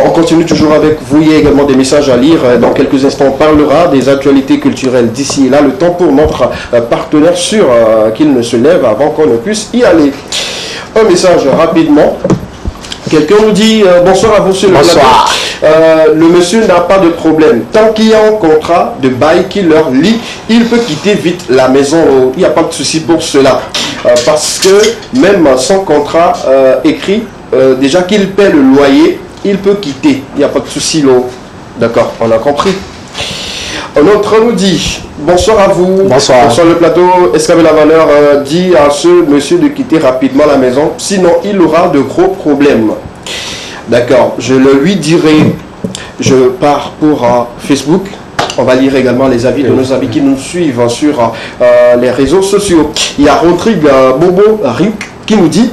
On continue toujours avec vous. Il y a également des messages à lire. Dans quelques instants, on parlera des actualités culturelles d'ici et là. Le temps pour notre partenaire sûr qu'il ne se lève avant qu'on ne puisse y aller. Un message rapidement. Quelqu'un nous dit bonsoir à vous sur le plateau. Le monsieur n'a pas de problème. Tant qu'il y a un contrat de bail qui leur lie, il peut quitter vite la maison. Il n'y a pas de souci pour cela. Parce que même sans contrat écrit, déjà qu'il paie le loyer, il peut quitter. Il n'y a pas de souci là. D'accord, on a compris. Un autre nous dit bonsoir à vous. Bonsoir. Bonsoir le plateau. Escavé la valeur dit à ce monsieur de quitter rapidement la maison, sinon il aura de gros problèmes. D'accord, je le lui dirai. Je pars pour Facebook. On va lire également les avis de nos amis qui nous suivent sur les réseaux sociaux. Il y a Rodrigue Bobo Ryuk qui nous dit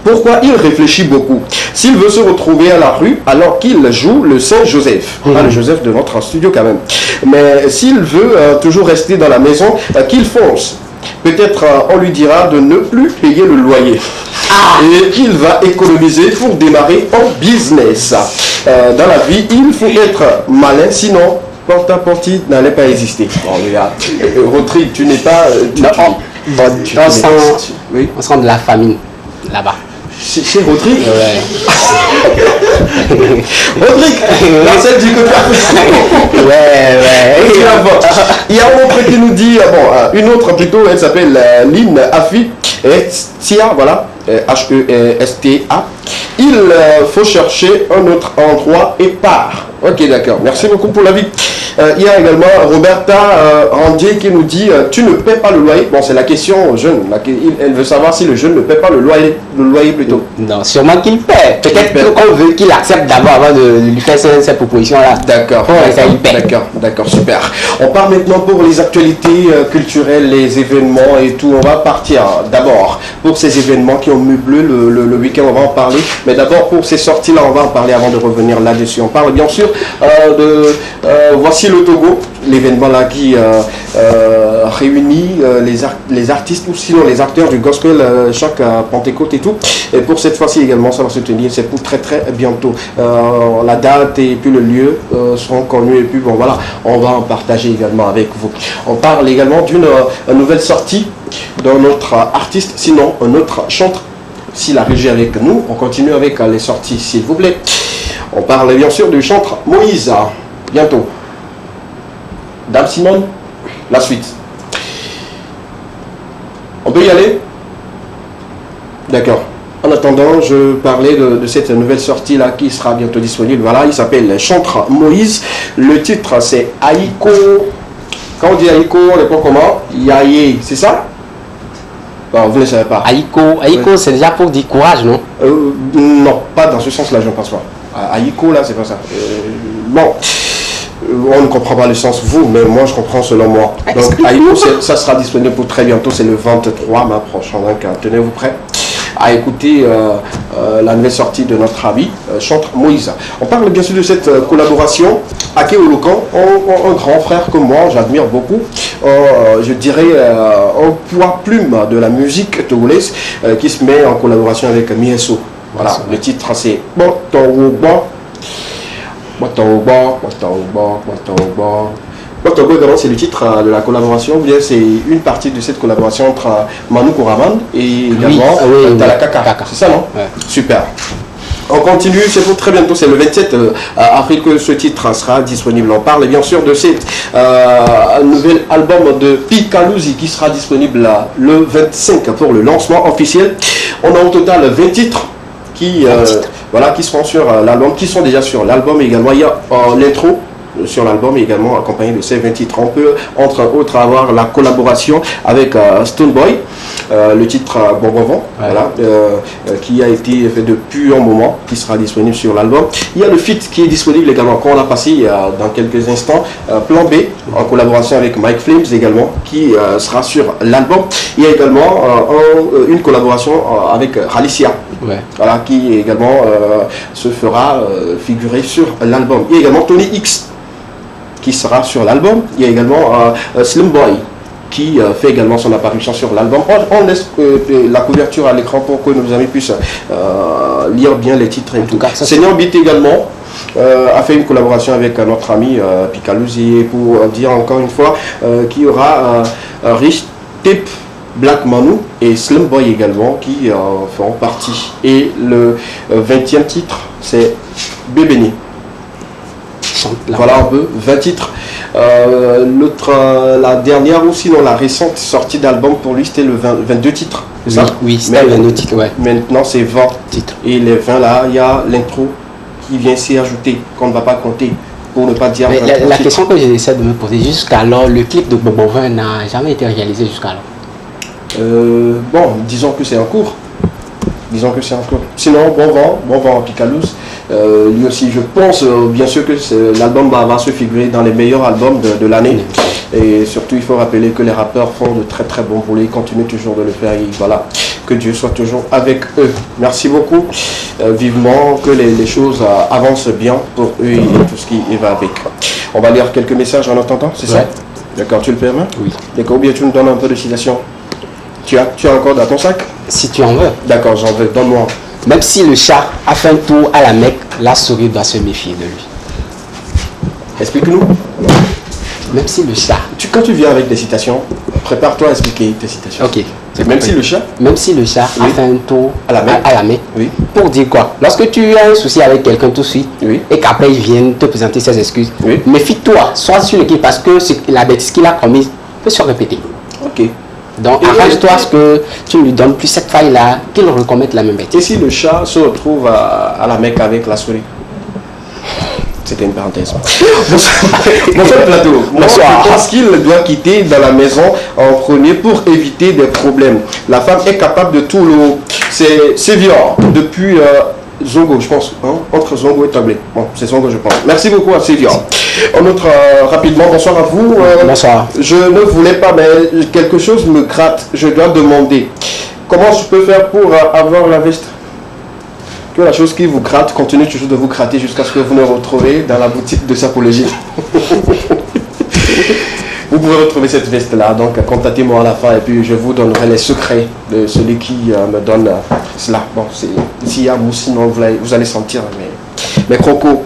pourquoi il réfléchit beaucoup. S'il veut se retrouver à la rue alors qu'il joue le Saint-Joseph, le Joseph de notre studio quand même, mais s'il veut toujours rester dans la maison, qu'il fonce. Peut-être on lui dira de ne plus payer le loyer. Et qu'il va économiser pour démarrer en business. Dans la vie, il faut être malin, sinon porte-à-porte n'allait pas exister. Bon, regarde, Rodrigue, tu n'es pas... on sent de la famine là-bas. Chez Rodrigue? Ouais. Rodrigue, la scène du côté. Ouais. Il y a un autre qui nous dit, une autre plutôt, elle s'appelle Lynn Afi, Tia, voilà, H-E-S-T-A. Il faut chercher un autre endroit et part. Ok, d'accord. Merci beaucoup pour l'avis. Il y a également Roberta Randier qui nous dit tu ne paies pas le loyer. Bon, c'est la question au jeune. Elle veut savoir si le jeune ne paie pas le loyer plutôt. Non, sûrement qu'il paie. Peut-être qu'on veut qu'il accepte d'abord avant de lui faire cette proposition-là. D'accord. D'accord, super. On part maintenant pour les actualités culturelles, les événements et tout. On va partir d'abord pour ces événements qui ont meublé le week-end. On va en parler. Mais d'abord pour ces sorties-là, on va en parler avant de revenir là-dessus. On parle bien sûr voici le Togo, l'événement là qui réunit les artistes ou sinon les acteurs du gospel chaque Pentecôte et tout. Et pour cette fois-ci également, ça va se tenir, c'est pour très bientôt. La date et puis le lieu seront connus et puis bon voilà, on va en partager également avec vous. On parle également d'une nouvelle sortie d'un autre artiste, sinon un autre chanteur. Si la régie est avec nous, on continue avec les sorties s'il vous plaît. On parle bien sûr du chanteur Moïse, bientôt. Dame Simone, la suite. On peut y aller? D'accord. En attendant, je parlais de cette nouvelle sortie là qui sera bientôt disponible. Voilà, il s'appelle Chantre Moïse. Le titre c'est Aïko. Quand on dit Aïko, on répond comment? Yaye, c'est ça? Bon, vous ne savez pas. Aïko, c'est déjà pour dire courage, non? Non, pas dans ce sens-là, je ne pense pas. Aïko, là, c'est pas ça. Bon. On ne comprend pas le sens vous, mais moi je comprends selon moi. Donc Aïko, ça sera disponible pour très bientôt, c'est le 23 mars prochain. Donc tenez-vous prêts à écouter la nouvelle sortie de notre ami, chanteur Moïse. On parle bien sûr de cette collaboration. Ake Olokan, un grand frère comme moi, j'admire beaucoup. Je dirais un poids plume de la musique togolaise qui se met en collaboration avec Mieso. Voilà, le titre c'est Bon Ton Bon. Botogo également, c'est le titre de la collaboration, ou bien c'est une partie de cette collaboration entre Manu Kouraman et également Talakaka. C'est ça, non? Super. On continue, c'est pour très bientôt, c'est le 27 avril que ce titre sera disponible. On parle bien sûr de cet nouvel album de Picalosi qui sera disponible le 25 pour le lancement officiel. On a au total 20 titres qui seront sur l'album, qui sont déjà sur l'album également. Il y a l'intro sur l'album également accompagné de ces 20 titres. On peut entre autres avoir la collaboration avec Stonebwoy, le titre Bon Bon Vent, qui a été fait depuis un moment, qui sera disponible sur l'album. Il y a le feat qui est disponible également, qu'on a passé dans quelques instants, Plan B, en collaboration avec Mike Flames également, qui sera sur l'album. Il y a également une collaboration avec Alicia, qui également se fera figurer sur l'album. Il y a également Tony X qui sera sur l'album. Il y a également Slim Boy qui fait également son apparition sur l'album. On laisse la couverture à l'écran pour que nos amis puissent lire bien les titres et tout. Seigneur Beat également a fait une collaboration avec notre ami Picalosi, pour dire encore une fois qu'il y aura Rich Tip, Black Manu et Slim Boy également qui feront partie. Et le 20e titre, c'est Bébéni. Voilà un peu, 20 titres. La dernière ou sinon la récente sortie d'album pour lui, c'était le 22 titres. C'est ça? Oui, c'était 22 titres, ouais. Maintenant, c'est 20 titres. Et les 20 là, il y a l'intro qui vient s'y ajouter, qu'on ne va pas compter. Pour ne pas dire. Mais la question que j'essaie de me poser jusqu'alors, le clip de Bobo 20 n'a jamais été réalisé jusqu'alors. Bon, disons que c'est en cours. Sinon, Bon Vent Picalosi, lui aussi, je pense bien sûr que l'album va se figurer dans les meilleurs albums de l'année. Et surtout, il faut rappeler que les rappeurs font de très très bons boulets, ils continuent toujours de le faire. Et voilà, que Dieu soit toujours avec eux. Merci beaucoup. Vivement que les choses avancent bien pour eux et tout ce qui va avec. On va lire quelques messages en attendant, c'est ça? D'accord, tu le permets? Oui. D'accord, ou bien tu nous donnes un peu de citation? Tu as encore dans ton sac? Si tu en veux. D'accord, j'en veux, donne-moi. Même si le chat a fait un tour à la Mecque, la souris doit se méfier de lui. Explique-nous. Même si le chat... Quand tu viens avec des citations, prépare-toi à expliquer tes citations. Ok. Même si le chat a fait un tour à la Mecque. Oui. Pour dire quoi? Lorsque tu as un souci avec quelqu'un tout de suite, et qu'après il vient te présenter ses excuses, méfie-toi, sois sur le qui, parce que la bêtise qu'il a commise peut se répéter. Ok. Donc arrange-toi à ce que tu ne lui donnes plus cette faille-là, qu'il recommette la même bêtise. Et si le chat se retrouve à la Mecque avec la souris? C'était une parenthèse. Bonsoir plateau. Bonsoir. Je pense qu'il doit quitter dans la maison en premier pour éviter des problèmes. La femme est capable de tout le... C'est violent. Depuis Zongo, je pense. Entre Zongo et Tablé. Bon, c'est Zongo, je pense. Merci beaucoup à Sévior. On autre rapidement, bonsoir à vous. Bonsoir. Je ne voulais pas, mais quelque chose me gratte. Je dois demander. Comment je peux faire pour avoir la veste? Que la chose qui vous gratte continue toujours de vous gratter jusqu'à ce que vous ne retrouvez dans la boutique de Sapologie. Vous pouvez retrouver cette veste-là, donc contactez-moi à la fin et puis je vous donnerai les secrets de celui qui me donne cela. Bon, s'il y a mousse, sinon vous allez sentir mes crocos.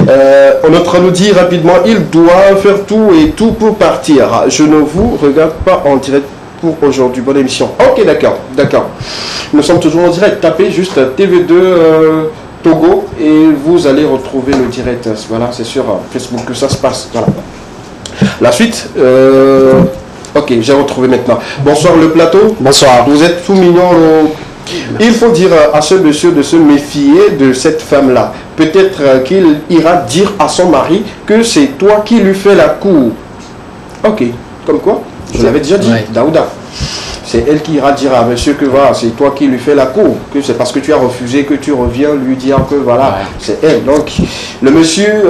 On est en train de nous dire rapidement, il doit faire tout et tout pour partir. Je ne vous regarde pas en direct pour aujourd'hui. Bonne émission. Ok, d'accord. Nous sommes toujours en direct. Tapez juste TV2 Togo et vous allez retrouver le direct. Voilà, c'est sur Facebook que ça se passe. Voilà. La suite. Ok, j'ai retrouvé maintenant. Bonsoir le plateau. Bonsoir. Vous êtes tout mignon. Il faut dire à ce monsieur de se méfier de cette femme-là. Peut-être qu'il ira dire à son mari que c'est toi qui lui fais la cour. Ok, comme quoi? Je l'avais déjà dit, Daouda. C'est elle qui ira dire à monsieur que voilà, c'est toi qui lui fais la cour, que c'est parce que tu as refusé que tu reviens lui dire que voilà, c'est elle. Donc le monsieur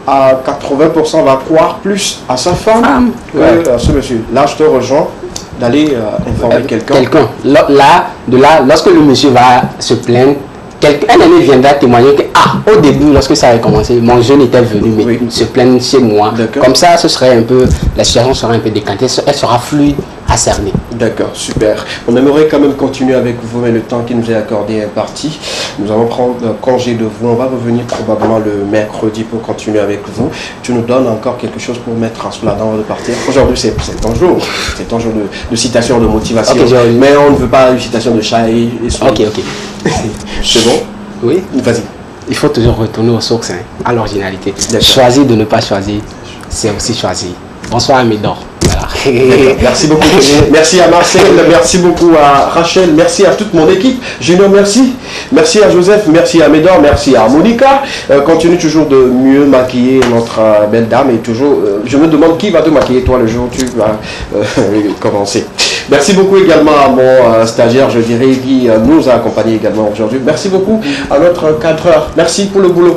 à 80% va croire plus à sa femme que à ce monsieur. Là, je te rejoins d'aller informer quelqu'un. Lorsque le monsieur va se plaindre, un ami viendra témoigner que au début, lorsque ça avait commencé, mon jeune était venu se plaindre chez moi. Comme ça, ce serait un peu, la situation sera un peu décantée, elle sera fluide à cerner. D'accord, super. On aimerait quand même continuer avec vous, mais le temps qui nous est accordé est parti. Nous allons prendre congé de vous. On va revenir probablement le mercredi pour continuer avec vous. Tu nous donnes encore quelque chose pour mettre en cela avant de partir. Aujourd'hui, c'est ton jour. C'est ton jour de citation, de motivation. Okay, mais on ne veut pas une citation de chat et Ok. C'est bon? Oui. Vas-y. Il faut toujours retourner aux sources, hein, à l'originalité. Choisir de ne pas choisir, c'est aussi choisir. Bonsoir à Médor. Voilà. Merci beaucoup. Merci à Marcel, merci beaucoup à Rachel, merci à toute mon équipe. Junior, merci. Merci à Joseph, merci à Médor, merci à Monica. Continue toujours de mieux maquiller notre belle dame et toujours, je me demande qui va te maquiller toi le jour où tu vas commencer. Merci beaucoup également à mon stagiaire, je dirais, qui nous a accompagnés également aujourd'hui. Merci beaucoup à notre cadreur. Merci pour le boulot.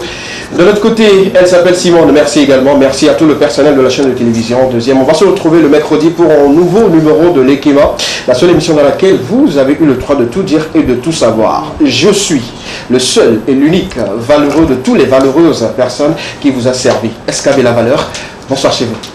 De l'autre côté, elle s'appelle Simone. Merci également. Merci à tout le personnel de la chaîne de télévision. Deuxième, on va se retrouver le mercredi pour un nouveau numéro de l'Ekima, la seule émission dans laquelle vous avez eu le droit de tout dire et de tout savoir. Je suis le seul et l'unique valeureux de tous les valeureuses personnes qui vous a servi. Escavé la valeur. Bonsoir chez vous.